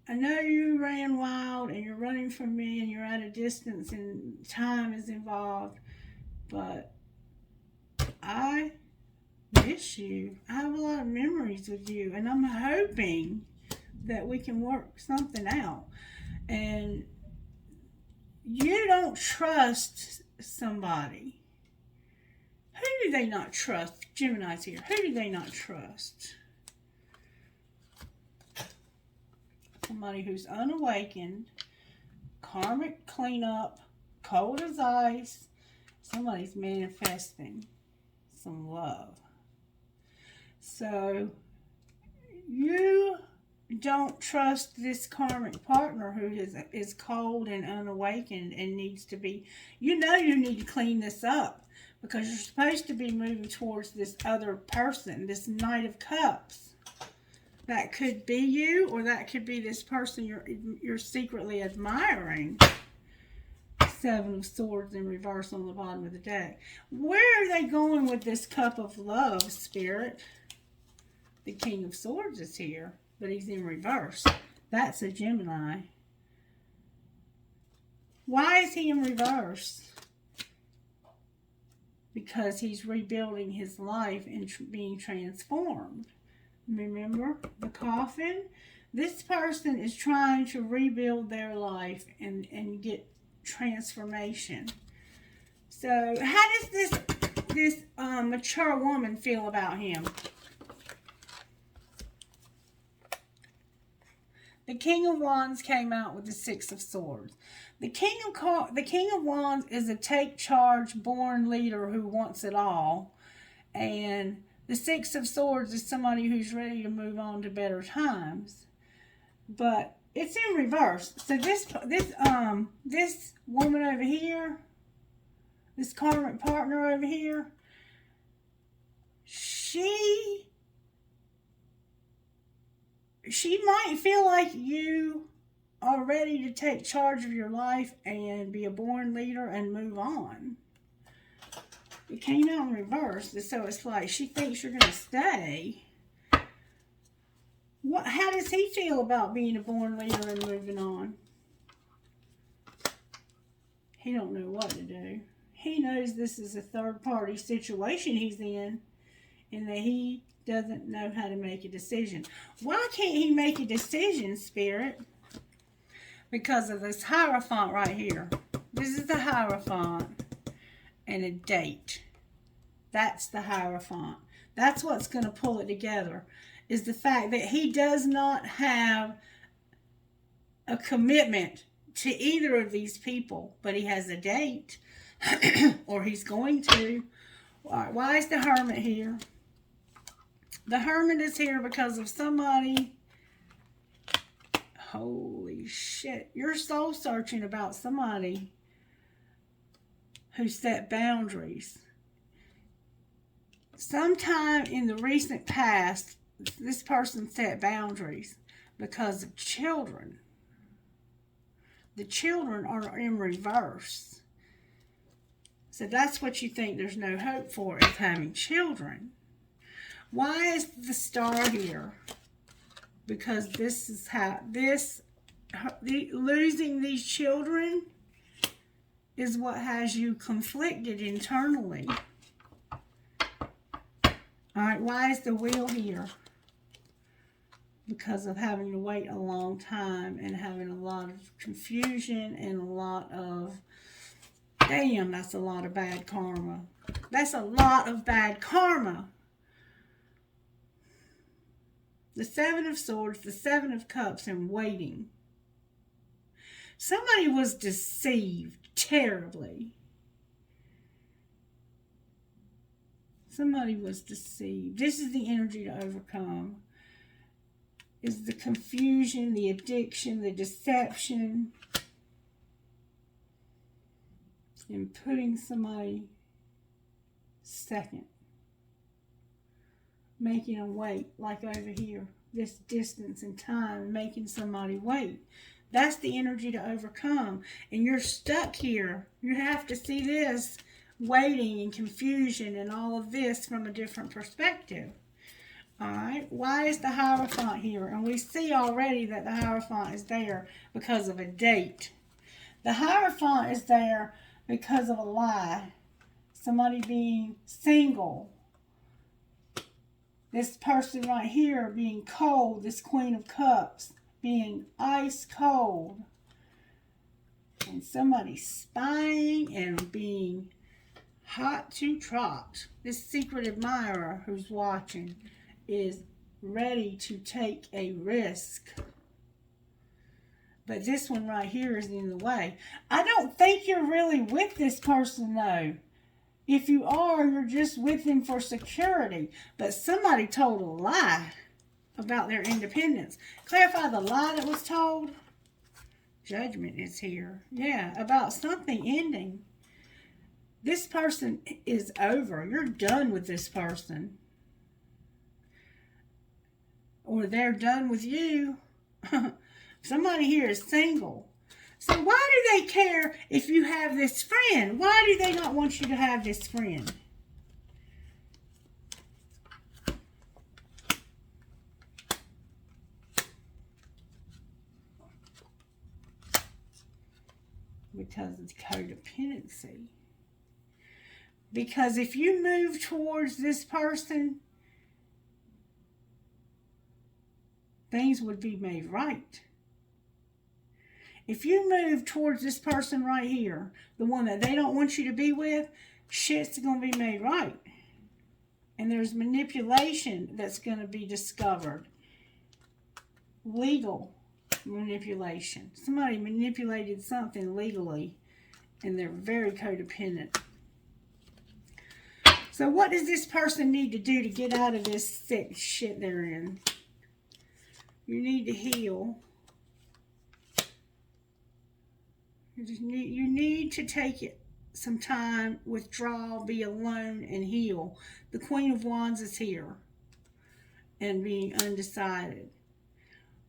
I know you ran wild and you're running from me and you're at a distance and time is involved, but I miss you. I have a lot of memories with you and I'm hoping that we can work something out. And you don't trust somebody. Who do they not trust? Gemini's here. Who do they not trust? Somebody who's unawakened, karmic cleanup, cold as ice. Somebody's manifesting some love. So you don't trust this karmic partner who is cold and unawakened and needs to be, you need to clean this up because you're supposed to be moving towards this other person, this Knight of Cups. That could be you, or that could be this person you're secretly admiring. Seven of Swords in reverse on the bottom of the deck. Where are they going with this cup of love, Spirit? The King of Swords is here, but he's in reverse. That's a Gemini. Why is he in reverse? Because he's rebuilding his life and being transformed. Remember the coffin? This person is trying to rebuild their life and get transformation. So how does this mature woman feel about him? The King of Wands came out with the Six of Swords. The King of Wands is a take charge born leader who wants it all. And the Six of Swords is somebody who's ready to move on to better times. But it's in reverse. So this woman over here, this karmic partner over here, she might feel like you are ready to take charge of your life and be a born leader and move on. It came out in reverse, so it's like she thinks you're going to stay. How does he feel about being a born leader and moving on? He don't know what to do. He knows this is a third-party situation he's in, and that he doesn't know how to make a decision. Why can't he make a decision, Spirit? Because of this Hierophant right here. This is the Hierophant and a date. That's the Hierophant. That's what's going to pull it together, is the fact that he does not have a commitment to either of these people, but he has a date, or he's going to. Why is the Hermit here? The Hermit is here because of somebody. Holy shit. You're soul searching about somebody who set boundaries. Sometime in the recent past, this person set boundaries because of children. The children are in reverse. So that's what you think there's no hope for, is having children. Why is the Star here? Because this is how losing these children is what has you conflicted internally. Alright, why is the Wheel here? Because of having to wait a long time and having a lot of confusion and a lot of, damn, that's a lot of bad karma. That's a lot of bad karma. The Seven of Swords, the Seven of Cups, and waiting. Somebody was deceived terribly. Somebody was deceived. This is the energy to overcome. Is the confusion, the addiction, the deception, and putting somebody second. Making them wait, like over here. This distance and time, making somebody wait. That's the energy to overcome. And you're stuck here. You have to see this waiting and confusion and all of this from a different perspective. Alright, why is the Hierophant here? And we see already that the Hierophant is there because of a date. The Hierophant is there because of a lie. Somebody being single. This person right here being cold, this Queen of Cups, being ice cold. And somebody spying and being hot to trot. This secret admirer who's watching is ready to take a risk. But this one right here is in the way. I don't think you're really with this person though. If you are, you're just with him for security. But somebody told a lie about their independence. Clarify the lie that was told. Judgment is here. Yeah, about something ending. This person is over. You're done with this person. Or they're done with you. Somebody here is single. So why do they care if you have this friend? Why do they not want you to have this friend? Because it's codependency. Because if you move towards this person, things would be made right. If you move towards this person right here, the one that they don't want you to be with, shit's going to be made right. And there's manipulation that's going to be discovered. Legal manipulation. Somebody manipulated something legally, and they're very codependent. So what does this person need to do to get out of this sick shit they're in? You need to heal. You need to take it some time, withdraw, be alone, and heal. The Queen of Wands is here and being undecided.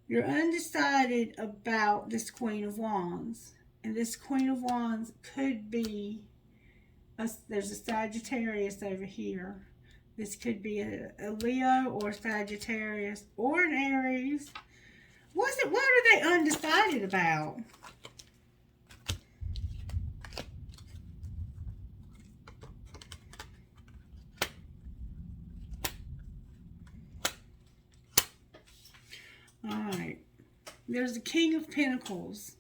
You're undecided about this Queen of Wands. And this Queen of Wands could be, there's a Sagittarius over here. This could be a Leo or Sagittarius or an Aries. What are they undecided about? Alright. There's the King of Pentacles.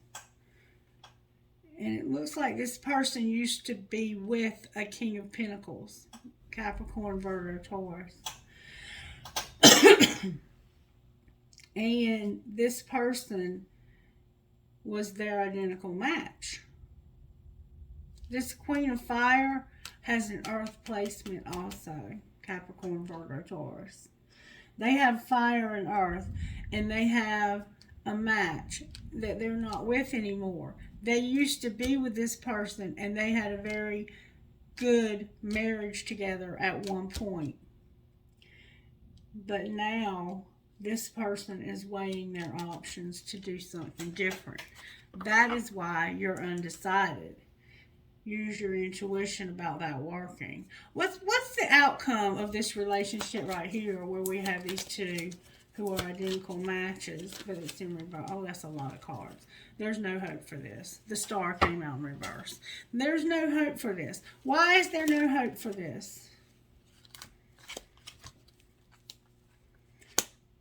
And it looks like this person used to be with a King of Pentacles. Capricorn, Virgo, Taurus. And this person was their identical match. This Queen of Fire has an earth placement also. Capricorn, Virgo, Taurus. They have fire and earth, and they have a match that they're not with anymore. They used to be with this person, and they had a very good marriage together at one point. But now, this person is weighing their options to do something different. That is why you're undecided. Use your intuition about that working. What's the outcome of this relationship right here where we have these two who are identical matches, but it's in reverse? Oh, that's a lot of cards. There's no hope for this. The Star came out in reverse. There's no hope for this. Why is there no hope for this?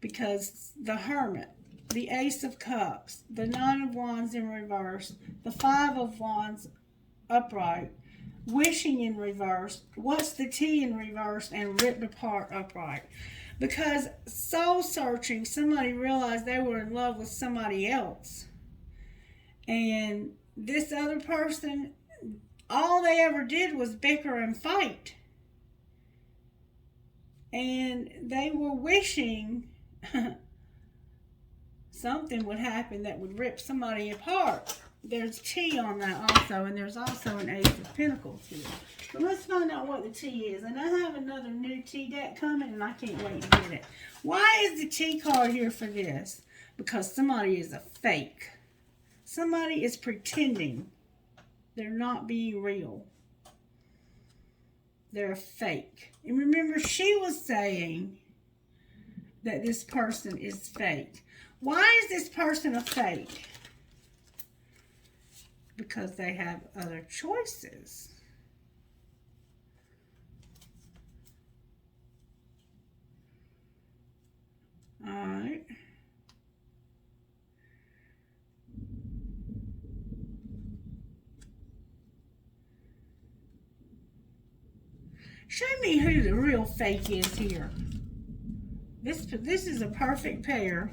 Because the Hermit, the Ace of Cups, the Nine of Wands in reverse, the Five of Wands upright, Wishing in reverse, What's the Tea in reverse, and Ripped Apart upright. Because soul searching, somebody realized they were in love with somebody else. And this other person, all they ever did was bicker and fight. And they were wishing something would happen that would rip somebody apart. There's tea on that also, and there's also an Ace of Pentacles here. But let's find out what the tea is. And I have another new tea deck coming, and I can't wait to get it. Why is the tea card here for this? Because somebody is a fake. Somebody is pretending. They're not being real. They're a fake. And remember, she was saying that this person is fake. Why is this person a fake? Because they have other choices. All right. Show me who the real fake is here. This is a perfect pair.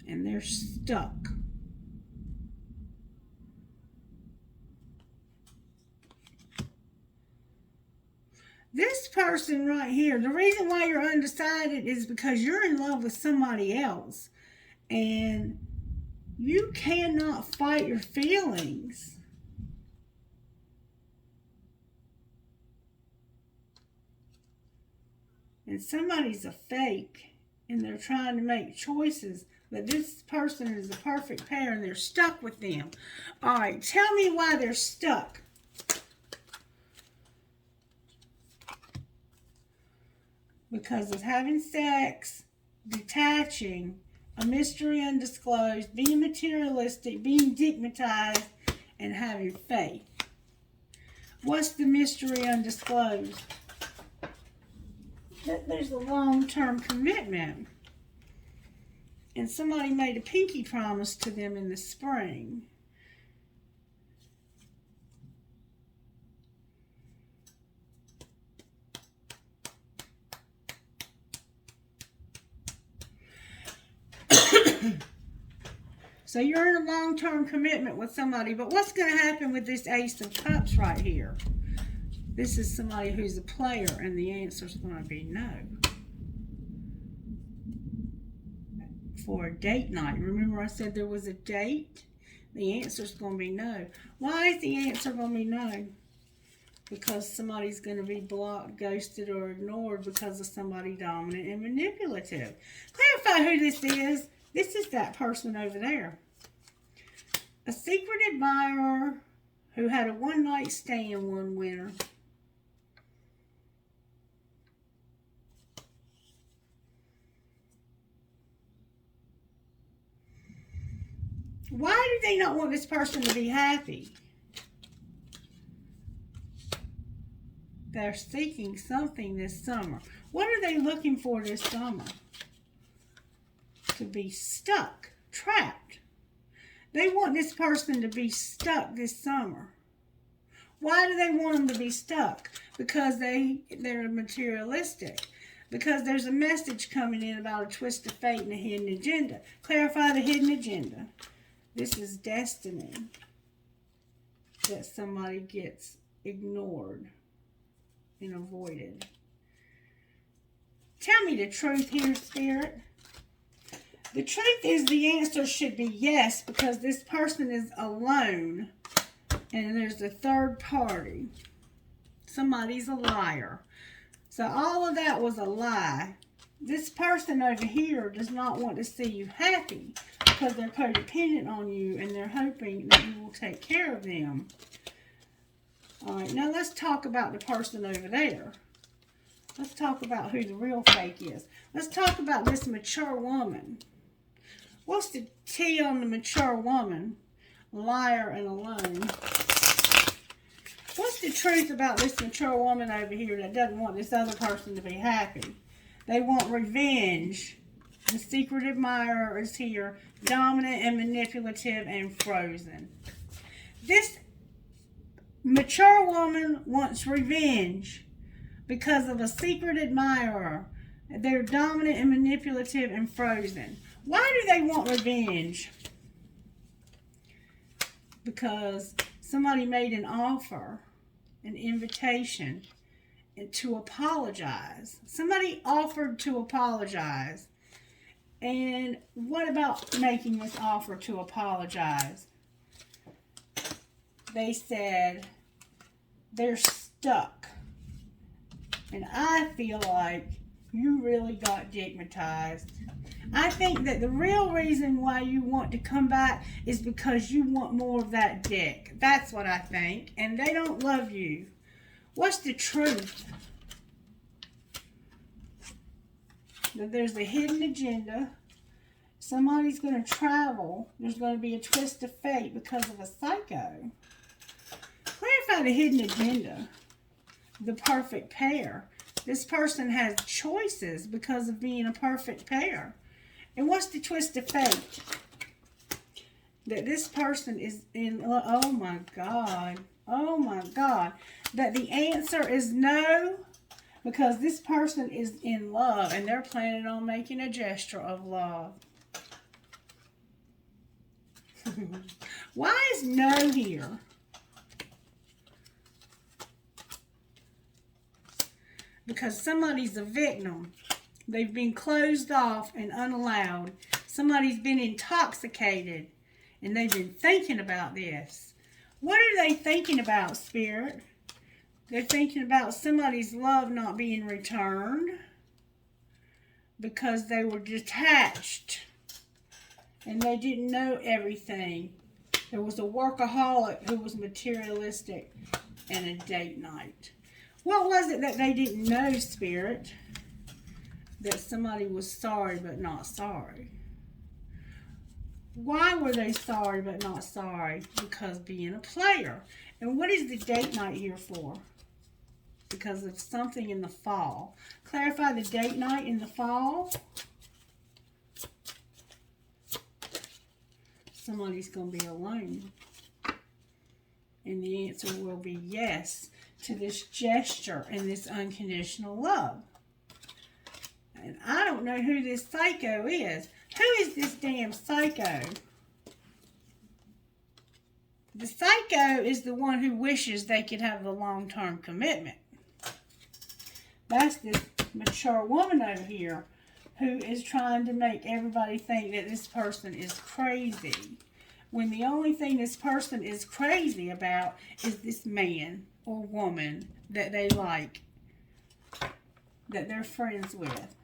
And they're stuck. This person right here, the reason why you're undecided is because you're in love with somebody else. And you cannot fight your feelings. And somebody's a fake. And they're trying to make choices. But this person is a perfect pair and they're stuck with them. All right, tell me why they're stuck. Because of having sex, detaching, a mystery undisclosed, being materialistic, being digmatized, and having faith. What's the mystery undisclosed? That there's a long-term commitment. And somebody made a pinky promise to them in the spring. So you're in a long-term commitment with somebody, but what's going to happen with this Ace of Cups right here? This is somebody who's a player, and the answer is going to be no. For a date night. Remember I said there was a date? The answer's going to be no. Why is the answer going to be no? Because somebody's going to be blocked, ghosted, or ignored because of somebody dominant and manipulative. Clarify who this is. This is that person over there. A secret admirer who had a one-night stand one winter. Why do they not want this person to be happy? They're seeking something this summer. What are they looking for this summer? To be stuck, trapped. They want this person to be stuck this summer. Why do they want them to be stuck? Because they're materialistic. Because there's a message coming in about a twist of fate and a hidden agenda. Clarify the hidden agenda. This is destiny. That somebody gets ignored and avoided. Tell me the truth here, Spirit. The truth is the answer should be yes, because this person is alone and there's a third party. Somebody's a liar. So all of that was a lie. This person over here does not want to see you happy because they're codependent on you and they're hoping that you will take care of them. All right, now let's talk about the person over there. Let's talk about who the real fake is. Let's talk about this mature woman. What's the T on the mature woman? Liar and alone. What's the truth about this mature woman over here that doesn't want this other person to be happy? They want revenge. The secret admirer is here, dominant and manipulative and frozen. This mature woman wants revenge because of a secret admirer. They're dominant and manipulative and frozen. Why do they want revenge? Because somebody made an offer, an invitation, to apologize. Somebody offered to apologize. And what about making this offer to apologize? They said they're stuck. And I feel like you really got digmatized. I think that the real reason why you want to come back is because you want more of that dick. That's what I think. And they don't love you. What's the truth? That there's a hidden agenda. Somebody's going to travel. There's going to be a twist of fate because of a psycho. Clarify the hidden agenda. The perfect pair. This person has choices because of being a perfect pair. And what's the twist of fate? That this person is in, oh my God. Oh my God. That the answer is no, because this person is in love and they're planning on making a gesture of love. Why is no here? Because somebody's a victim. They've been closed off and unallowed. Somebody's been intoxicated and they've been thinking about this. What are they thinking about, Spirit? They're thinking about somebody's love not being returned because they were detached and they didn't know everything. There was a workaholic who was materialistic and a date night. What was it that they didn't know, Spirit? That somebody was sorry but not sorry. Why were they sorry but not sorry? Because being a player. And what is the date night here for? Because of something in the fall. Clarify the date night in the fall. Somebody's going to be alone. And the answer will be yes to this gesture and this unconditional love. And I don't know who this psycho is. Who is this damn psycho? The psycho is the one who wishes they could have a long-term commitment. That's this mature woman over here who is trying to make everybody think that this person is crazy. when the only thing this person is crazy about is this man or woman that they like, that they're friends with.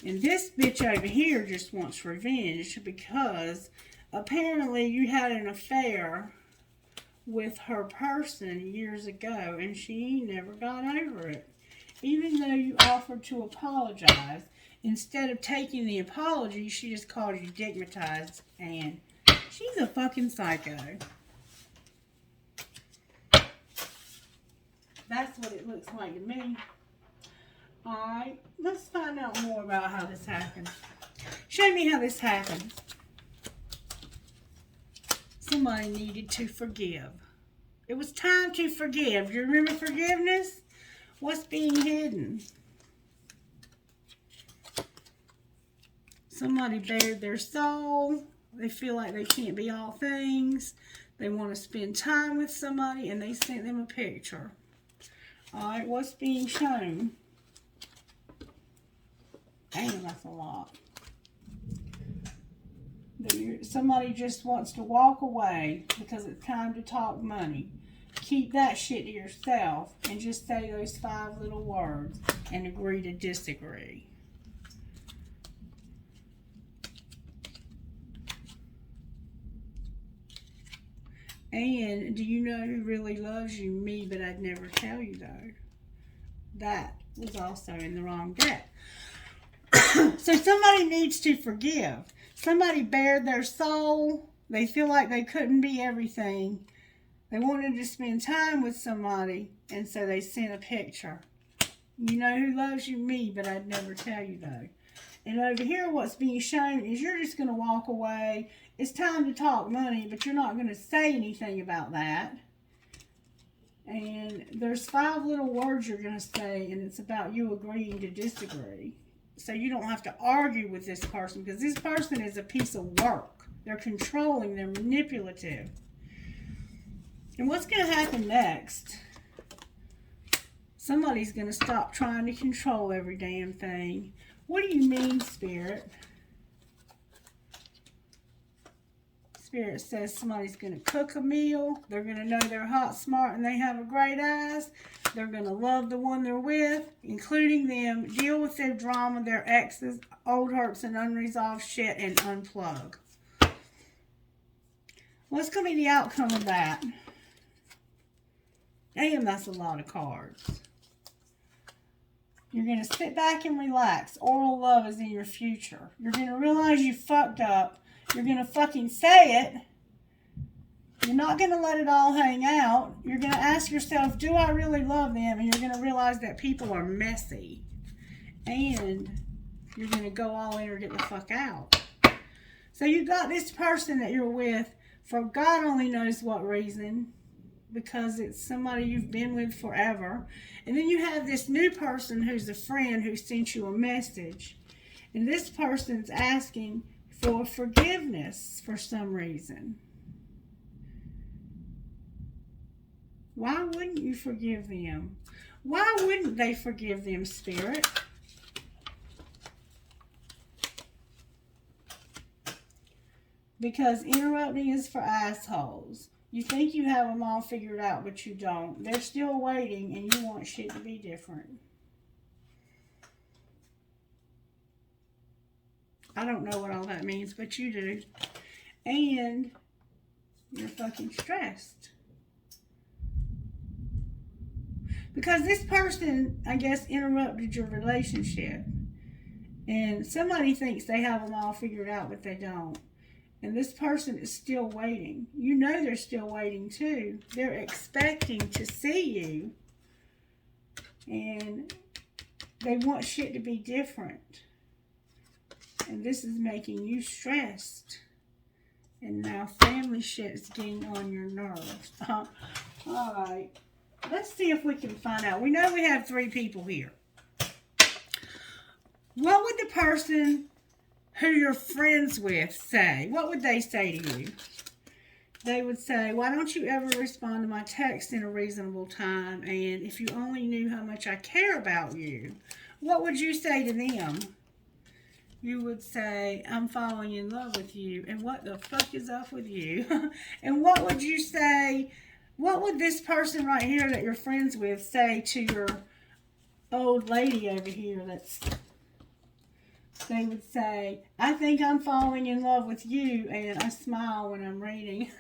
And this bitch over here just wants revenge because apparently you had an affair with her person years ago and she never got over it. Even though you offered to apologize, instead of taking the apology, she just called you digmatized, and she's a fucking psycho. That's what it looks like to me. Alright, let's find out more about how this happened. Show me how this happened. Somebody needed to forgive. It was time to forgive. Do you remember forgiveness? What's being hidden? Somebody bared their soul. They feel like they can't be all things. They want to spend time with somebody and they sent them a picture. Alright, what's being shown? Damn, that's a lot. Somebody just wants to walk away because it's time to talk money. Keep that shit to yourself and just say those 5 little words and agree to disagree. And do you know who really loves you? Me, but I'd never tell you though. That was also in the wrong deck. So somebody needs to forgive. Somebody bared their soul. They feel like they couldn't be everything. They wanted to spend time with somebody, and so they sent a picture. You know who loves you? Me, but I'd never tell you though. And over here, what's being shown is you're just going to walk away. It's time to talk money, but you're not going to say anything about that. And there's 5 little words you're going to say, and it's about you agreeing to disagree. So you don't have to argue with this person, because this person is a piece of work. They're controlling, they're manipulative. And what's going to happen next? Somebody's going to stop trying to control every damn thing. What do you mean, Spirit? Spirit says somebody's going to cook a meal. They're going to know they're hot, smart, and they have a great ass. They're going to love the one they're with, including them, deal with their drama, their exes, old hurts, and unresolved shit, and unplug. What's going to be the outcome of that? Damn, that's a lot of cards. You're going to sit back and relax. Oral love is in your future. You're going to realize you fucked up. You're going to fucking say it. You're not going to let it all hang out. You're going to ask yourself, do I really love them? And you're going to realize that people are messy. And you're going to go all in or get the fuck out. So you got this person that you're with for God only knows what reason. Because it's somebody you've been with forever. And then you have this new person who's a friend who sent you a message. And this person's asking for forgiveness for some reason. Why wouldn't you forgive them? Why wouldn't they forgive them, Spirit? Because interrupting is for assholes. You think you have them all figured out, but you don't. They're still waiting, and you want shit to be different. I don't know what all that means, but you do. And you're fucking stressed. Because this person, I guess, interrupted your relationship. And somebody thinks they have them all figured out, but they don't. And this person is still waiting. You know they're still waiting too. They're expecting to see you. And they want shit to be different. And this is making you stressed. And now family shit is getting on your nerves. Alright. Let's see if we can find out. We know we have 3 people here. What would the person who you're friends with say? What would they say to you? They would say, why don't you ever respond to my text in a reasonable time? And if you only knew how much I care about you. What would you say to them? you would say, I'm falling in love with you. And what the fuck is up with you? And what would you say? What would this person right here that you're friends with say to your old lady over here they would say, I think I'm falling in love with you, and I smile when I'm reading.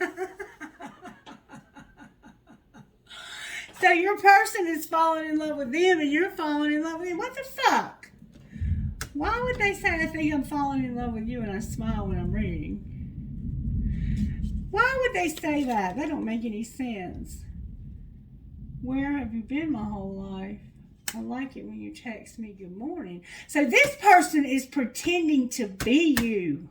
So your person is falling in love with them and you're falling in love with them. What the fuck? Why would they say, I think I'm falling in love with you and I smile when I'm reading? Why would they say that? That don't make any sense. Where have you been my whole life? I like it when you text me good morning. So this person is pretending to be you.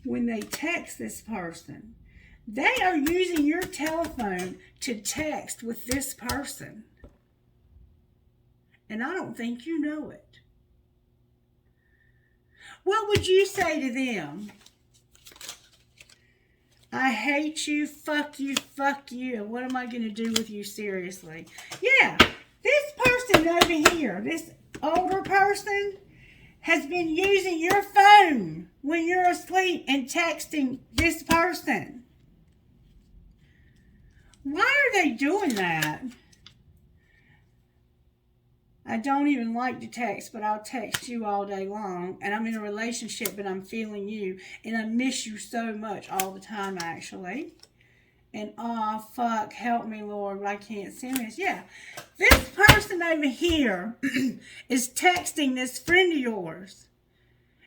When they text this person, they are using your telephone to text with this person. And I don't think you know it. What would you say to them? I hate you, fuck you, fuck you. What am I going to do with you seriously? Yeah, this person over here, this older person, has been using your phone when you're asleep and texting this person. Why are they doing that? I don't even like to text, but I'll text you all day long. And I'm in a relationship, but I'm feeling you. And I miss you so much all the time, actually. And, oh, fuck, help me, Lord, but I can't send this. Yeah, this person over here is texting this friend of yours.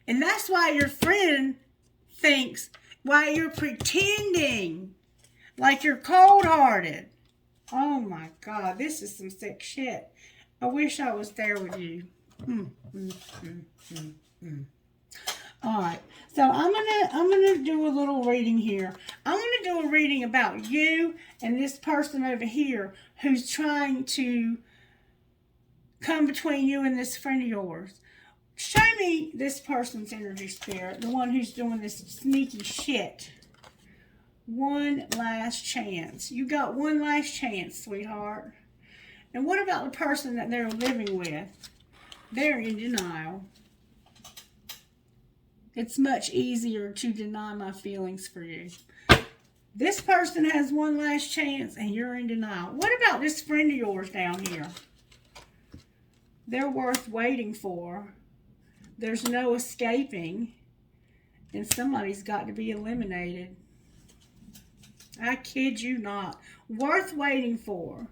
And that's why your friend thinks, why you're pretending like you're cold-hearted. Oh, my God, this is some sick shit. I wish I was there with you. All right, so I'm gonna do a little reading here. I'm gonna do a reading about you and this person over here who's trying to come between you and this friend of yours. Show me this person's energy spirit, the one who's doing this sneaky shit. One last chance. You got one last chance, sweetheart. And what about the person that they're living with? They're in denial. It's much easier to deny my feelings for you. This person has one last chance and you're in denial. What about this friend of yours down here? They're worth waiting for. There's no escaping. And somebody's got to be eliminated. I kid you not. Worth waiting for.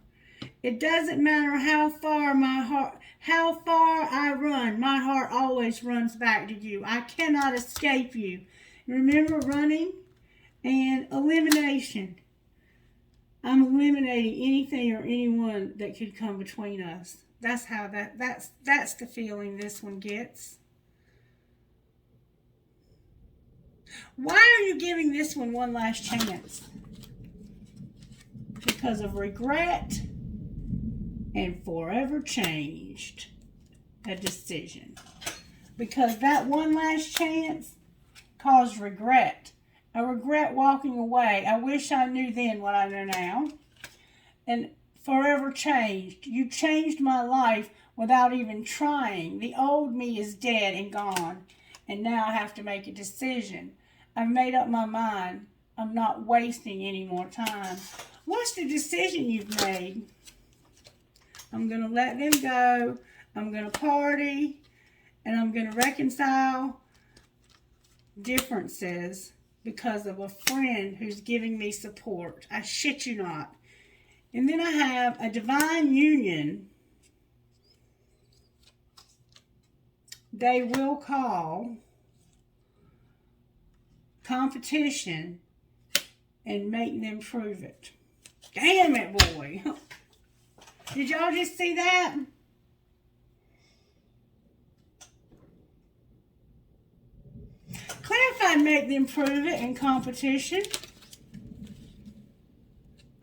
It doesn't matter how far I run, my heart always runs back to you. I cannot escape you. Remember running and elimination. I'm eliminating anything or anyone that could come between us. That's how that's the feeling this one gets. Why are you giving this one last chance? Because of regret and forever changed a decision. Because that one last chance caused regret. I regret walking away. I wish I knew then what I know now. And forever changed. You changed my life without even trying. The old me is dead and gone. And now I have to make a decision. I've made up my mind. I'm not wasting any more time. What's the decision you've made? I'm going to let them go. I'm going to party. And I'm going to reconcile differences because of a friend who's giving me support. I shit you not. And then I have a divine union. They will call competition and make them prove it. Damn it, boy. Did y'all just see that? Clarify, make them prove it in competition.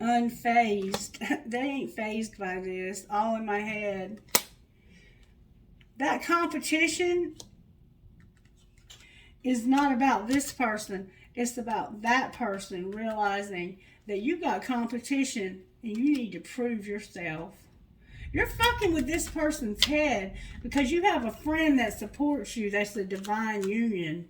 Unfazed. They ain't fazed by this. All in my head. That competition is not about this person. It's about that person realizing that you got competition and you need to prove yourself. You're fucking with this person's head because you have a friend that supports you. That's the divine union.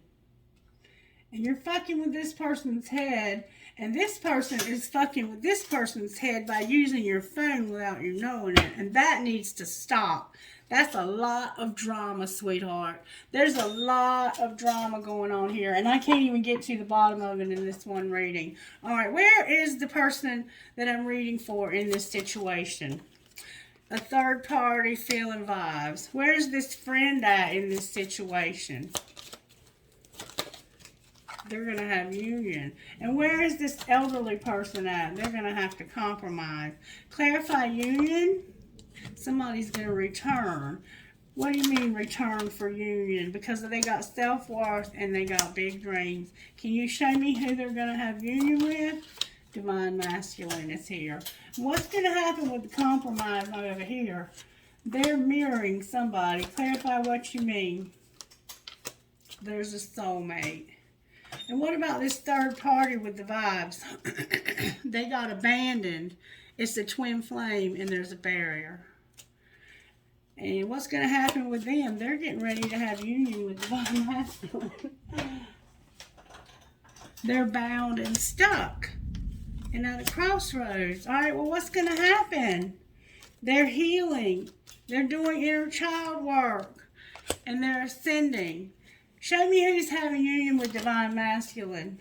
And you're fucking with this person's head, and this person is fucking with this person's head by using your phone without you knowing it. And that needs to stop. That's a lot of drama, sweetheart. There's a lot of drama going on here, and I can't even get to the bottom of it in this one reading. All right, where is the person that I'm reading for in this situation? A third party feeling vibes. Where's this friend at in this situation? They're going to have union. And where is this elderly person at? They're going to have to compromise. Clarify union. Somebody's going to return. What do you mean return for union? Because they got self-worth and they got big dreams. Can you show me who they're going to have union with? Divine masculine is here. What's going to happen with the compromise over here? They're mirroring somebody. Clarify what you mean. There's a soulmate. And what about this third party with the vibes? They got abandoned. It's a twin flame and there's a barrier. And what's going to happen with them? They're getting ready to have union with divine masculine. They're bound and stuck. And at a crossroads. All right, well, what's going to happen? They're healing. They're doing inner child work. And they're ascending. Show me who's having union with divine masculine.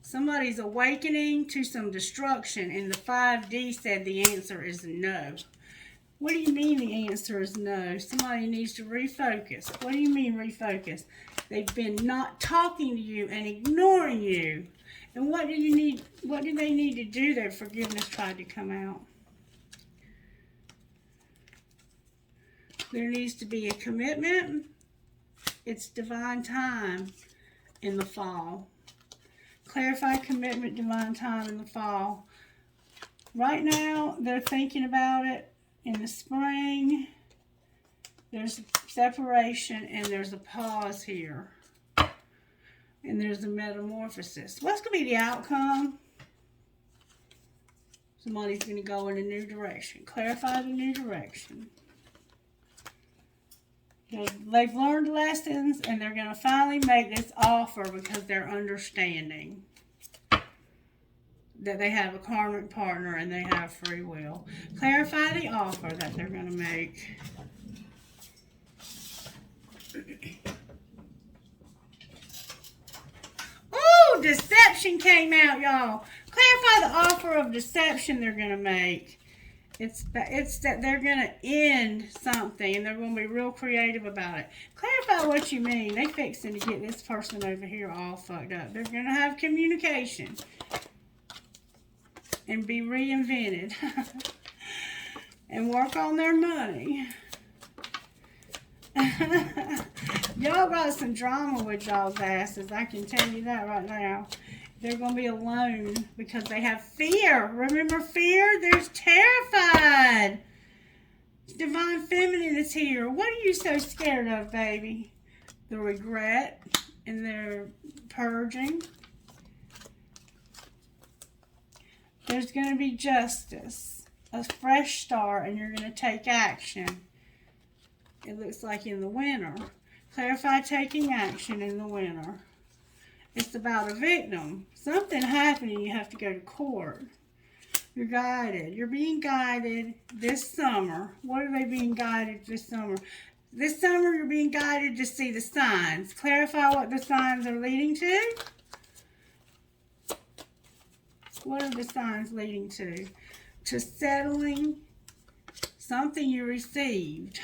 Somebody's awakening to some destruction, and the 5D said the answer is no. What do you mean the answer is no? Somebody needs to refocus. What do you mean refocus? They've been not talking to you and ignoring you. And what do you need? What do they need to do? Their forgiveness tried to come out. There needs to be a commitment. It's divine time in the fall. Clarify commitment, divine time in the fall. Right now, they're thinking about it. In the spring, there's separation and there's a pause here. And there's a metamorphosis. What's going to be the outcome? Somebody's going to go in a new direction. Clarify the new direction. They've learned lessons and they're going to finally make this offer because they're understanding that they have a karmic partner and they have free will. Clarify the offer that they're going to make. Oh, deception came out, y'all. Clarify the offer of deception they're going to make. It's that they're going to end something and they're going to be real creative about it. Clarify what you mean. They fixing to get this person over here all fucked up. They're going to have communication and be reinvented and work on their money. Y'all got some drama with y'all's asses. I can tell you that right now. They're going to be alone because they have fear. Remember fear? They're terrified. Divine feminine is here. What are you so scared of, baby? The regret and their purging. There's going to be justice. A fresh start and you're going to take action. It looks like in the winter. Clarify taking action in the winter. It's about a victim. Something happened and you have to go to court. You're guided. You're being guided this summer. What are they being guided this summer? This summer you're being guided to see the signs. Clarify what the signs are leading to. What are the signs leading to? To settling something you received.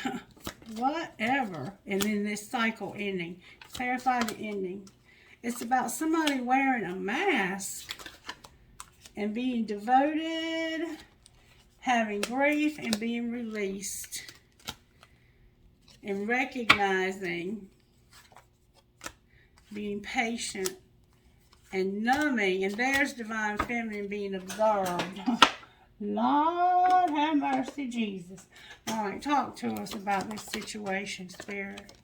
Whatever. And then this cycle ending. Clarify the ending. It's about somebody wearing a mask and being devoted, having grief, and being released. And recognizing, being patient, and numbing. And there's divine feminine being observed. Lord have mercy, Jesus. All right, talk to us about this situation, Spirit.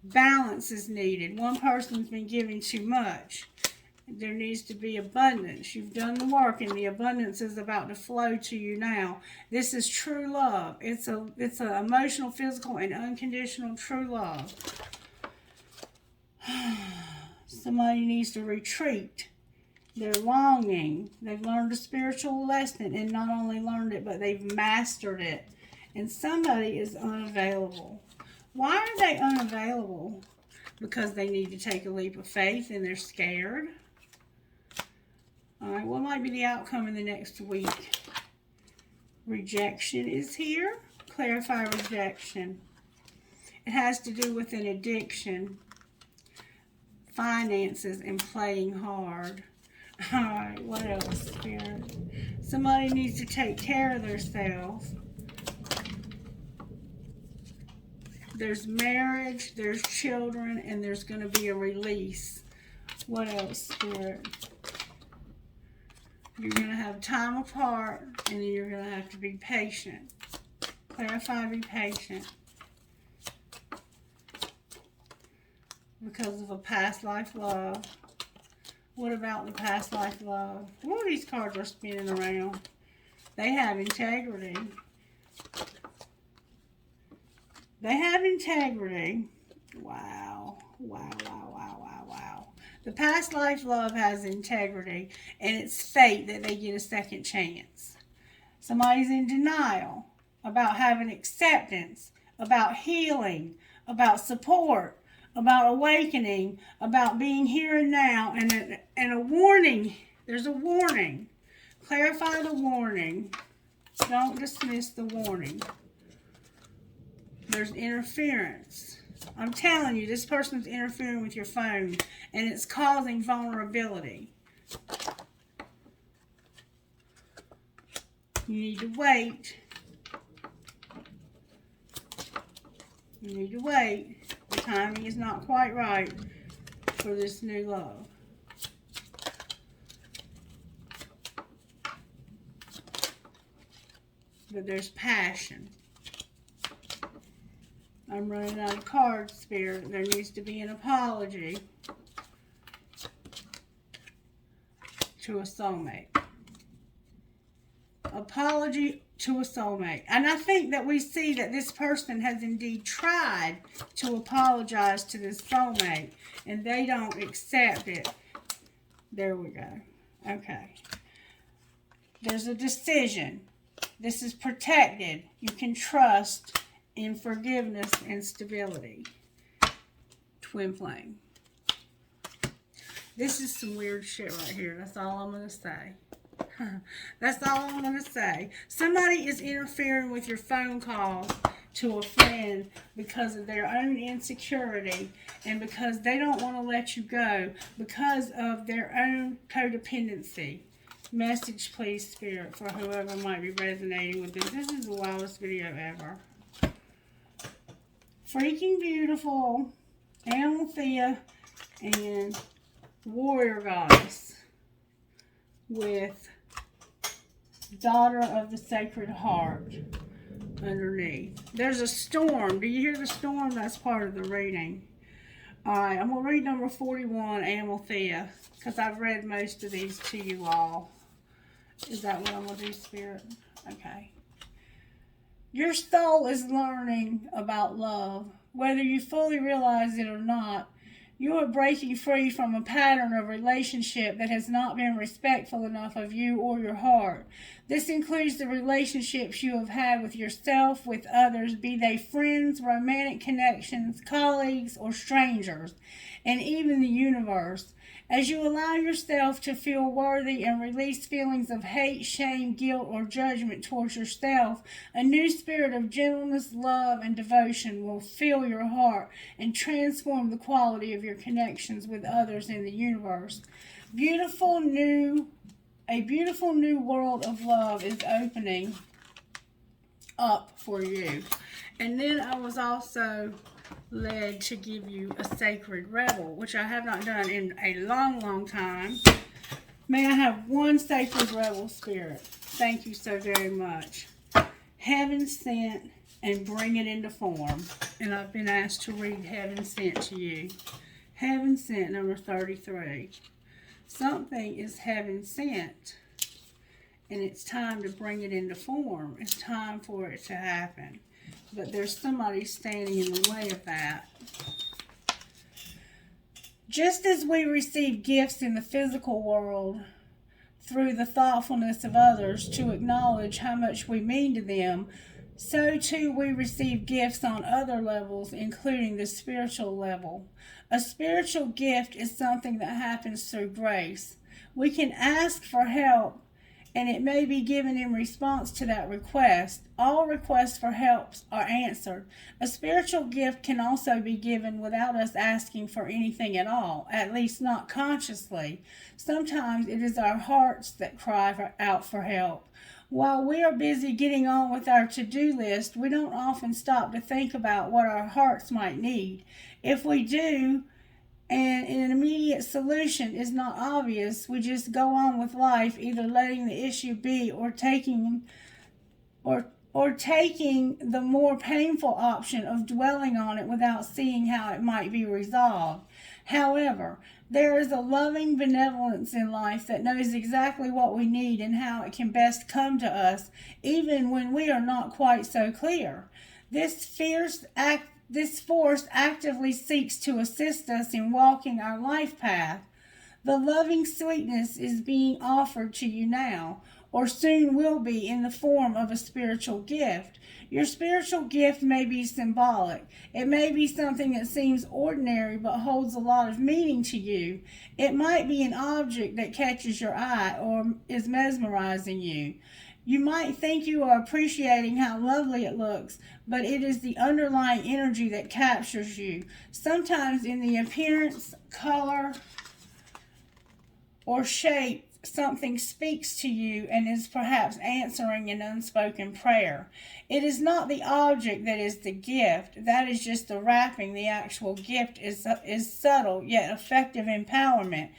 Balance is needed. One person's been giving too much. There needs to be abundance. You've done the work, and the abundance is about to flow to you now. This is true love. It's an emotional, physical, and unconditional true love. Somebody needs to retreat. They're longing. They've learned a spiritual lesson, and not only learned it, but they've mastered it. And somebody is unavailable. Why are they unavailable? Because they need to take a leap of faith and they're scared. All right, what might be the outcome in the next week? Rejection is here. Clarify rejection. It has to do with an addiction, finances, and playing hard. All right, what else, Spirit? Somebody needs to take care of themselves. There's marriage, there's children, and there's going to be a release. What else, Spirit? You're going to have time apart, and then you're going to have to be patient. Clarify, be patient. Because of a past life love. What about the past life love? What are these cards are spinning around? They have integrity. They have integrity. Wow. Wow, wow, wow, wow, wow. The past life love has integrity, and it's fate that they get a second chance. Somebody's in denial about having acceptance, about healing, about support, about awakening, about being here and now, and a warning. There's a warning. Clarify the warning. Don't dismiss the warning. There's interference. I'm telling you, this person's interfering with your phone, and it's causing vulnerability. You need to wait. You need to wait. The timing is not quite right for this new love. But there's passion. I'm running out of cards, Spirit. There needs to be an apology to a soulmate. Apology to a soulmate. And I think that we see that this person has indeed tried to apologize to this soulmate, and they don't accept it. There we go. Okay. There's a decision. This is protected. You can trust in forgiveness and stability. Twin flame. This is some weird shit right here. That's all I'm going to say. That's all I'm going to say. Somebody is interfering with your phone calls to a friend because of their own insecurity and because they don't want to let you go because of their own codependency. Message, please, Spirit, for whoever might be resonating with this. This is the wildest video ever. Freaking beautiful Althea and Warrior Goddess with Daughter of the Sacred Heart underneath. There's a storm. Do you hear the storm? That's part of the reading. Alright, I'm going to read number 41, Althea, because I've read most of these to you all. Is that what I'm going to do, Spirit? Okay. Your soul is learning about love. Whether you fully realize it or not, you are breaking free from a pattern of relationship that has not been respectful enough of you or your heart. This includes the relationships you have had with yourself, with others, be they friends, romantic connections, colleagues, or strangers, and even the universe. As you allow yourself to feel worthy and release feelings of hate, shame, guilt, or judgment towards yourself, a new spirit of gentleness, love, and devotion will fill your heart and transform the quality of your connections with others in the universe. A beautiful new world of love is opening up for you. And then I was also led to give you a sacred rebel, which I have not done in a long time. May I have one sacred rebel, Spirit? Thank you so very much. Heaven sent and bring it into form. And I've been asked to read Heaven Sent to you. Heaven Sent, number 33. Something is heaven sent, and it's time to bring it into form. It's time for it to happen. But there's somebody standing in the way of that. Just as we receive gifts in the physical world through the thoughtfulness of others to acknowledge how much we mean to them, so too we receive gifts on other levels, including the spiritual level. A spiritual gift is something that happens through grace. We can ask for help, and it may be given in response to that request. All requests for help are answered. A spiritual gift can also be given without us asking for anything at all, at least not consciously. Sometimes it is our hearts that cry out for help. While we are busy getting on with our to-do list, we don't often stop to think about what our hearts might need. If we do, and an immediate solution is not obvious, we just go on with life, either letting the issue be or taking the more painful option of dwelling on it without seeing how it might be resolved. However, there is a loving benevolence in life that knows exactly what we need and how it can best come to us, even when we are not quite so clear. This force actively seeks to assist us in walking our life path. The loving sweetness is being offered to you now, or soon will be, in the form of a spiritual gift. Your spiritual gift may be symbolic. It may be something that seems ordinary but holds a lot of meaning to you. It might be an object that catches your eye or is mesmerizing you. You might think you are appreciating how lovely it looks, but it is the underlying energy that captures you. Sometimes in the appearance, color, or shape, something speaks to you and is perhaps answering an unspoken prayer. It is not the object that is the gift. That is just the wrapping. The actual gift is subtle yet effective empowerment.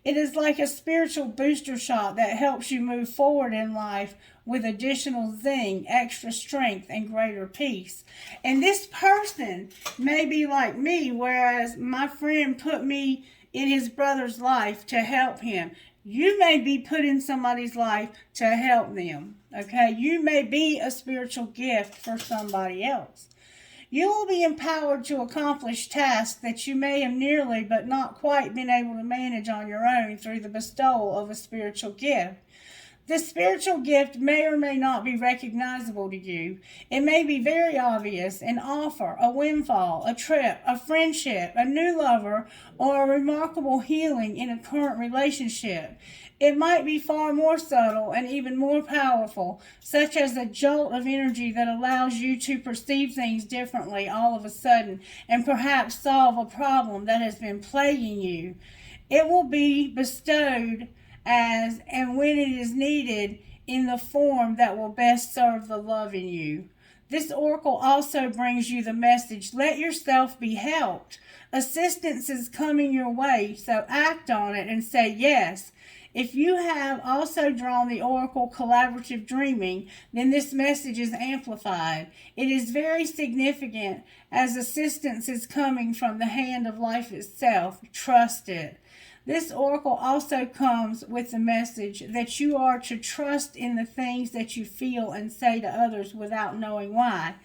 It is like a spiritual booster shot that helps you move forward in life with additional zing, extra strength, and greater peace. And this person may be like me, whereas my friend put me in his brother's life to help him. You may be put in somebody's life to help them, okay? You may be a spiritual gift for somebody else. You will be empowered to accomplish tasks that you may have nearly but not quite been able to manage on your own through the bestowal of a spiritual gift. This spiritual gift may or may not be recognizable to you. It may be very obvious, an offer, a windfall, a trip, a friendship, a new lover, or a remarkable healing in a current relationship. It might be far more subtle and even more powerful, such as a jolt of energy that allows you to perceive things differently all of a sudden and perhaps solve a problem that has been plaguing you. It will be bestowed as and when it is needed in the form that will best serve the love in you. This oracle also brings you the message, let yourself be helped. Assistance is coming your way, so act on it and say yes. If you have also drawn the oracle collaborative dreaming, then this message is amplified. It is very significant as assistance is coming from the hand of life itself. Trust it. This oracle also comes with the message that you are to trust in the things that you feel and say to others without knowing why.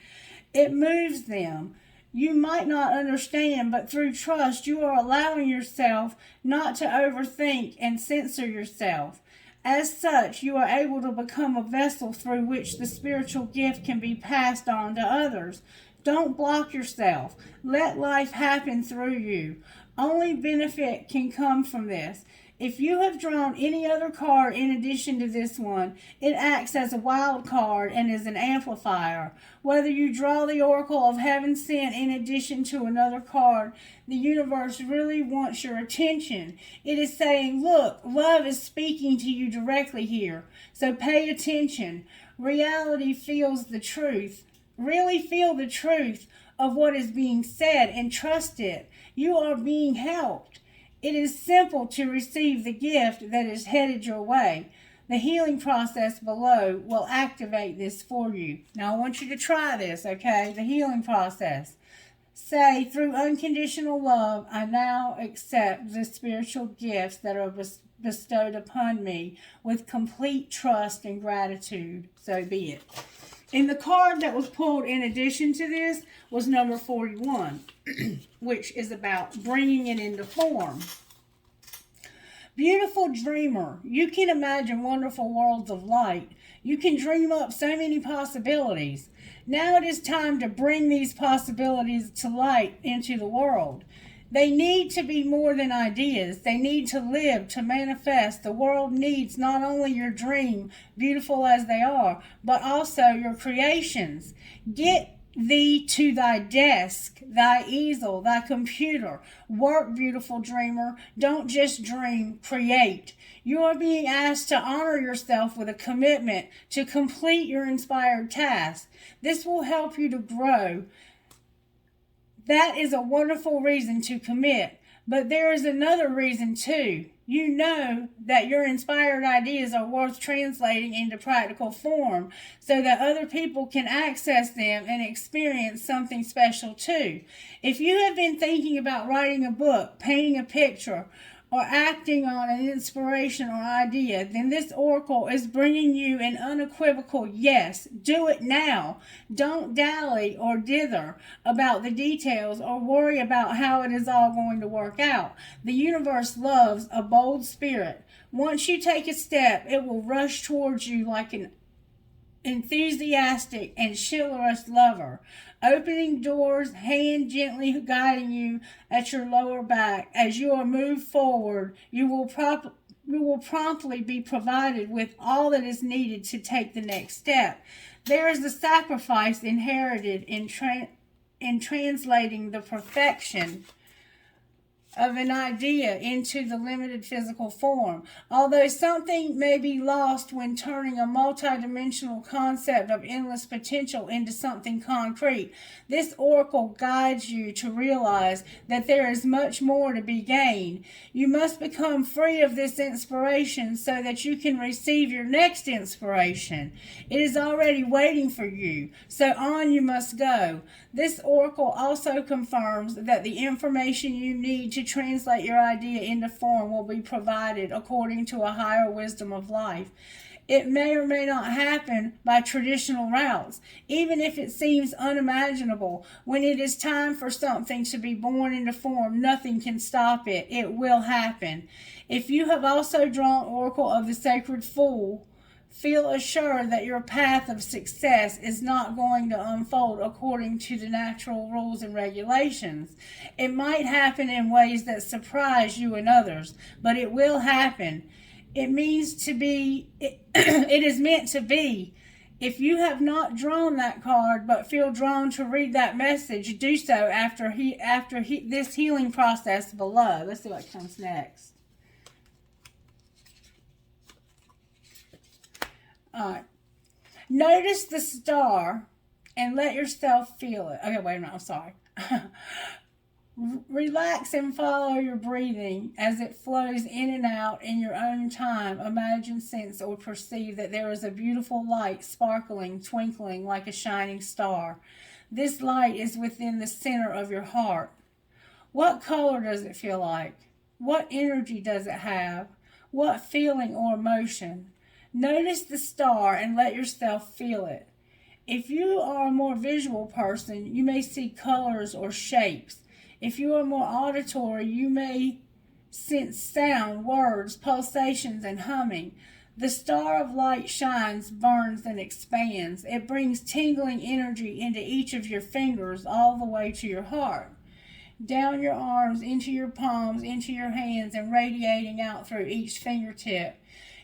It moves them. You might not understand, but through trust, you are allowing yourself not to overthink and censor yourself. As such, you are able to become a vessel through which the spiritual gift can be passed on to others. Don't block yourself. Let life happen through you. Only benefit can come from this. If you have drawn any other card in addition to this one, it acts as a wild card and is an amplifier. Whether you draw the Oracle of Heaven Sent in addition to another card, the universe really wants your attention. It is saying, look, love is speaking to you directly here, so pay attention. Reality feels the truth. Really feel the truth of what is being said and trust it. You are being helped. It is simple to receive the gift that is headed your way. The healing process below will activate this for you. Now I want you to try this, okay? The healing process. Say, through unconditional love, I now accept the spiritual gifts that are bestowed upon me with complete trust and gratitude. So be it. And the card that was pulled in addition to this was number 41, which is about bringing it into form. Beautiful dreamer, you can imagine wonderful worlds of light. You can dream up so many possibilities. Now it is time to bring these possibilities to light into the world. They need to be more than ideas. They need to live, to manifest. The world needs not only your dream, beautiful as they are, but also your creations. Get thee to thy desk, thy easel, thy computer. Work, beautiful dreamer. Don't just dream, create. You are being asked to honor yourself with a commitment to complete your inspired task. This will help you to grow. That is a wonderful reason to commit. But there is another reason too. You know that your inspired ideas are worth translating into practical form so that other people can access them and experience something special too. If you have been thinking about writing a book, painting a picture, or acting on an inspiration or idea, then this oracle is bringing you an unequivocal yes. Do it now. Don't dally or dither about the details or worry about how it is all going to work out. The universe loves a bold spirit. Once you take a step, it will rush towards you like an enthusiastic and chivalrous lover, opening doors, hand gently guiding you at your lower back. As you are moved forward, you will promptly be provided with all that is needed to take the next step. There is a sacrifice inherited in translating the perfection of an idea into the limited physical form. Although something may be lost when turning a multidimensional concept of endless potential into something concrete, this oracle guides you to realize that there is much more to be gained. You must become free of this inspiration so that you can receive your next inspiration. It is already waiting for you, so on you must go. This oracle also confirms that the information you need to translate your idea into form will be provided according to a higher wisdom of life. It may or may not happen by traditional routes, even if it seems unimaginable. When it is time for something to be born into form, nothing can stop it. It will happen. If you have also drawn Oracle of the Sacred Fool, feel assured that your path of success is not going to unfold according to the natural rules and regulations. It might happen in ways that surprise you and others, but it will happen. It means to be, it is meant to be. If you have not drawn that card but feel drawn to read that message, do so after this healing process below. Let's see what comes next. Alright. Notice the star and let yourself feel it. Okay, wait a minute. I'm sorry. Relax and follow your breathing as it flows in and out in your own time. Imagine, sense, or perceive that there is a beautiful light sparkling, twinkling like a shining star. This light is within the center of your heart. What color does it feel like? What energy does it have? What feeling or emotion? Notice the star and let yourself feel it. If you are a more visual person, you may see colors or shapes. If you are more auditory, you may sense sound, words, pulsations, and humming. The star of light shines, burns, and expands. It brings tingling energy into each of your fingers all the way to your heart, down your arms, into your palms, into your hands, and radiating out through each fingertip.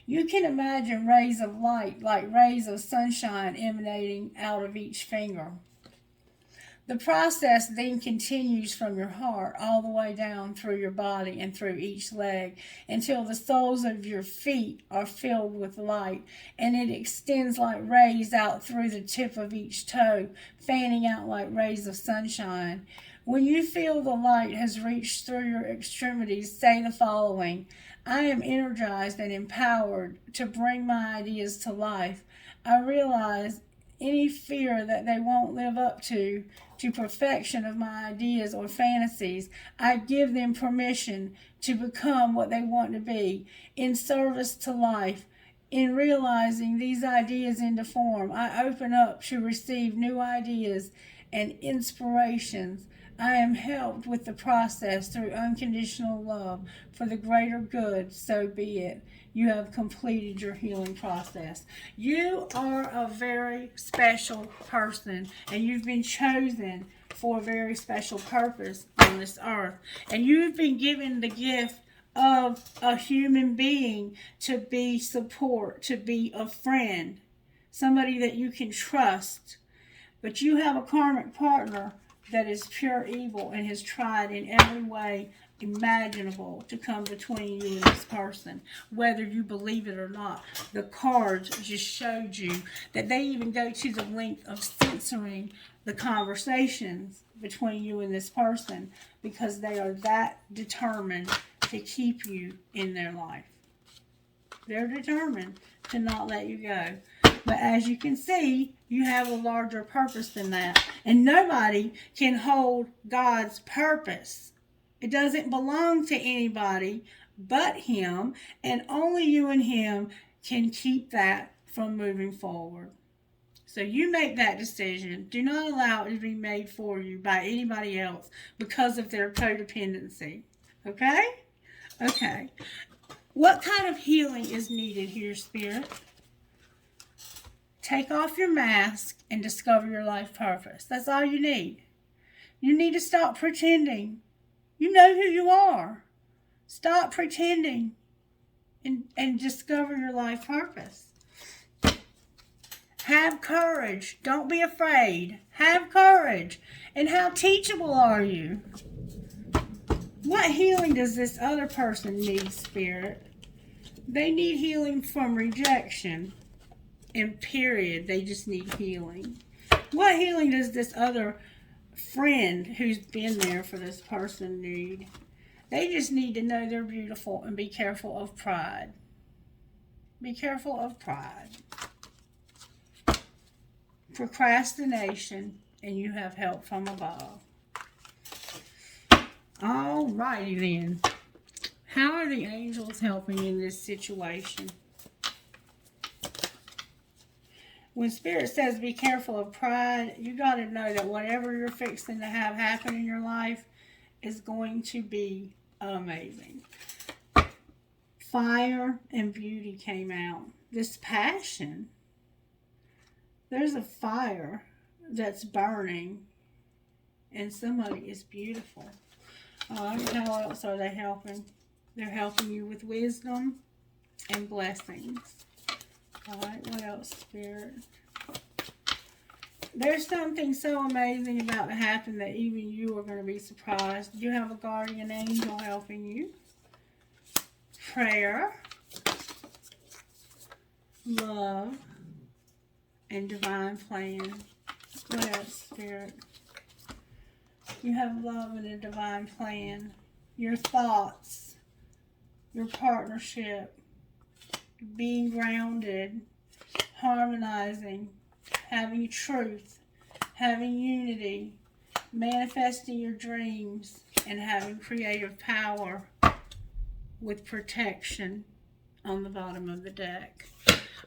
You can imagine rays of light, like rays of sunshine, emanating out of each finger. The process then continues from your heart all the way down through your body and through each leg until the soles of your feet are filled with light, and it extends like rays out through the tip of each toe, fanning out like rays of sunshine. When you feel the light has reached through your extremities, say the following: I am energized and empowered to bring my ideas to life. I realize any fear that they won't live up to perfection of my ideas or fantasies. I give them permission to become what they want to be in service to life. In realizing these ideas into form, I open up to receive new ideas and inspirations. I am helped with the process through unconditional love for the greater good, so be it. You have completed your healing process. You are a very special person, and you've been chosen for a very special purpose on this earth. And you've been given the gift of a human being to be support, to be a friend, somebody that you can trust. But you have a karmic partner that is pure evil and has tried in every way imaginable to come between you and this person, whether you believe it or not. The cards just showed you that they even go to the length of censoring the conversations between you and this person because they are that determined to keep you in their life. They're determined to not let you go. But as you can see, you have a larger purpose than that. And nobody can hold God's purpose. It doesn't belong to anybody but Him. And only you and Him can keep that from moving forward. So you make that decision. Do not allow it to be made for you by anybody else because of their codependency. Okay? Okay. What kind of healing is needed here, Spirit? Take off your mask and discover your life purpose. That's all you need. You need to stop pretending. You know who you are. Stop pretending and discover your life purpose. Have courage. Don't be afraid. Have courage. And how teachable are you? What healing does this other person need, Spirit? They need healing from rejection. And period. They just need healing. What healing does this other friend who's been there for this person need? They just need to know they're beautiful and be careful of pride. Be careful of pride. Procrastination, and you have help from above. All righty then. How are the angels helping in this situation? When Spirit says be careful of pride, you got to know that whatever you're fixing to have happen in your life is going to be amazing. Fire and beauty came out. This passion. There's a fire that's burning, and somebody is beautiful. How else are they helping? They're helping you with wisdom and blessings. All right, what else, Spirit? There's something so amazing about to happen that even you are going to be surprised. You have a guardian angel helping you. Prayer, love, and divine plan. What else, Spirit? You have love and a divine plan. Your thoughts, your partnership, being grounded, harmonizing, having truth, having unity, manifesting your dreams, and having creative power with protection on the bottom of the deck.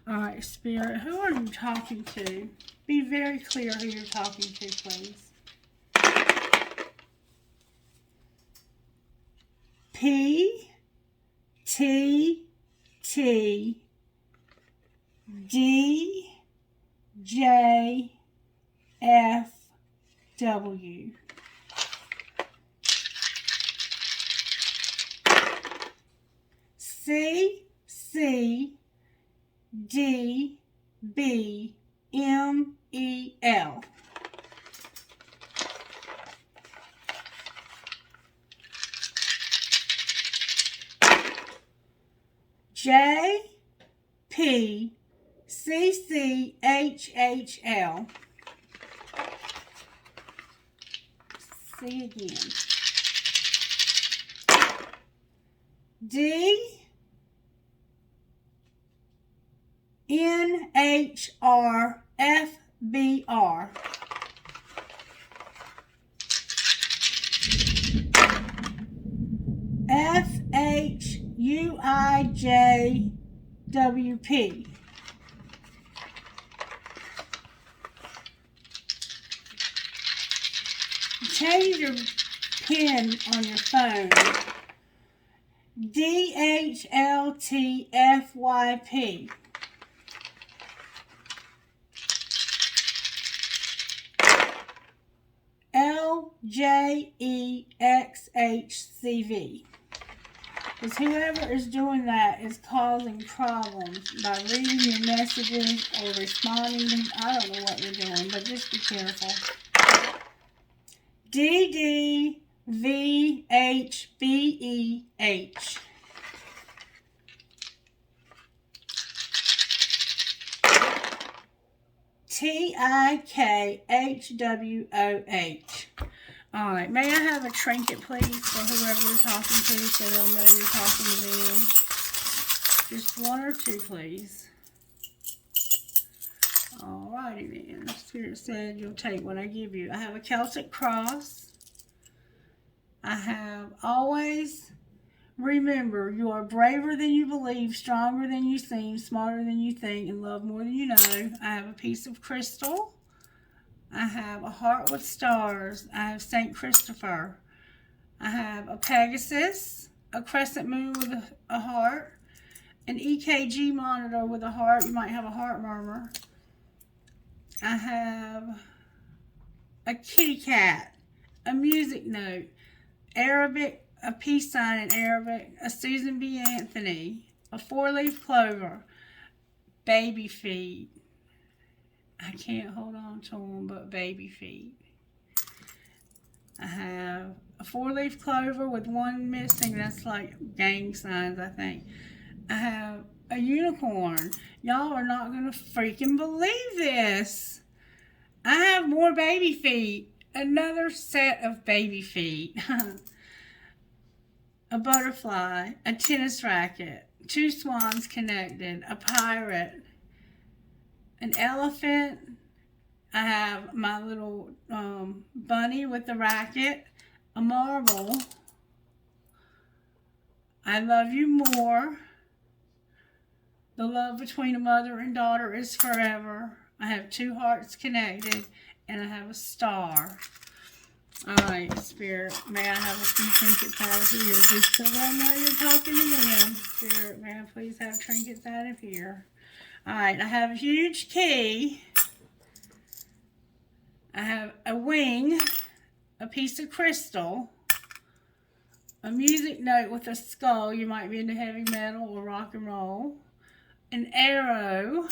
All right, Spirit, who are you talking to? Be very clear who you're talking to, please. P T T D J F W. C C D B M E L. J P C C H H L. C again. D N H R F FHUIJWP. Change your pin on your phone. DHLTFYP. LJEXHCV. Because whoever is doing that is causing problems by reading your messages or responding to, I don't know what you're doing, but just be careful. DDVHBEH. TIKHWOH. Alright, may I have a trinket, please, for whoever you're talking to, so they'll know you're talking to them? Just one or two, please. Alrighty then. Spirit said you'll take what I give you. I have a Celtic cross. I have always remember you are braver than you believe, stronger than you seem, smarter than you think, and love more than you know. I have a piece of crystal. I have a heart with stars. I have St. Christopher. I have a Pegasus, a crescent moon with a heart, an EKG monitor with a heart. You might have a heart murmur. I have a kitty cat, a music note, Arabic, a peace sign in Arabic, a Susan B. Anthony, a four-leaf clover, baby feet. I can't hold on to them, but baby feet. I have a four-leaf clover with one missing. That's like gang signs, I think. I have a unicorn. Y'all are not going to freaking believe this. I have more baby feet. Another set of baby feet. A butterfly, a tennis racket, two swans connected, a pirate, an elephant. I have my little bunny with the racket, a marble. I love you more. The love between a mother and daughter is forever. I have two hearts connected, and I have a star. Alright, Spirit, may I have a few trinkets out of here? Just so I know you're talking to them. Spirit, may I please have trinkets out of here? Alright, I have a huge key. I have a wing, a piece of crystal, a music note with a skull. You might be into heavy metal or rock and roll. An arrow,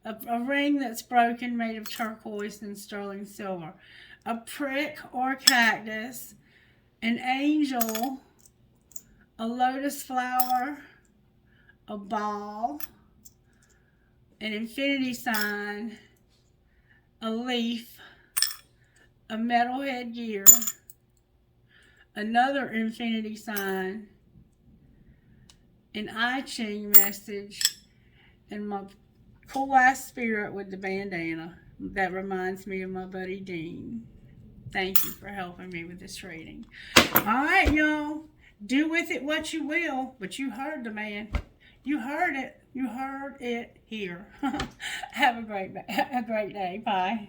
a ring that's broken made of turquoise and sterling silver. A prick or cactus, an angel, a lotus flower, a ball, an infinity sign, a leaf, a metal headgear, another infinity sign, an I Ching message, and my cool ass spirit with the bandana. That reminds me of my buddy Dean. Thank you for helping me with this reading. Alright, y'all. Do with it what you will, but you heard the man. You heard it. You heard it here. Have a great day. Bye.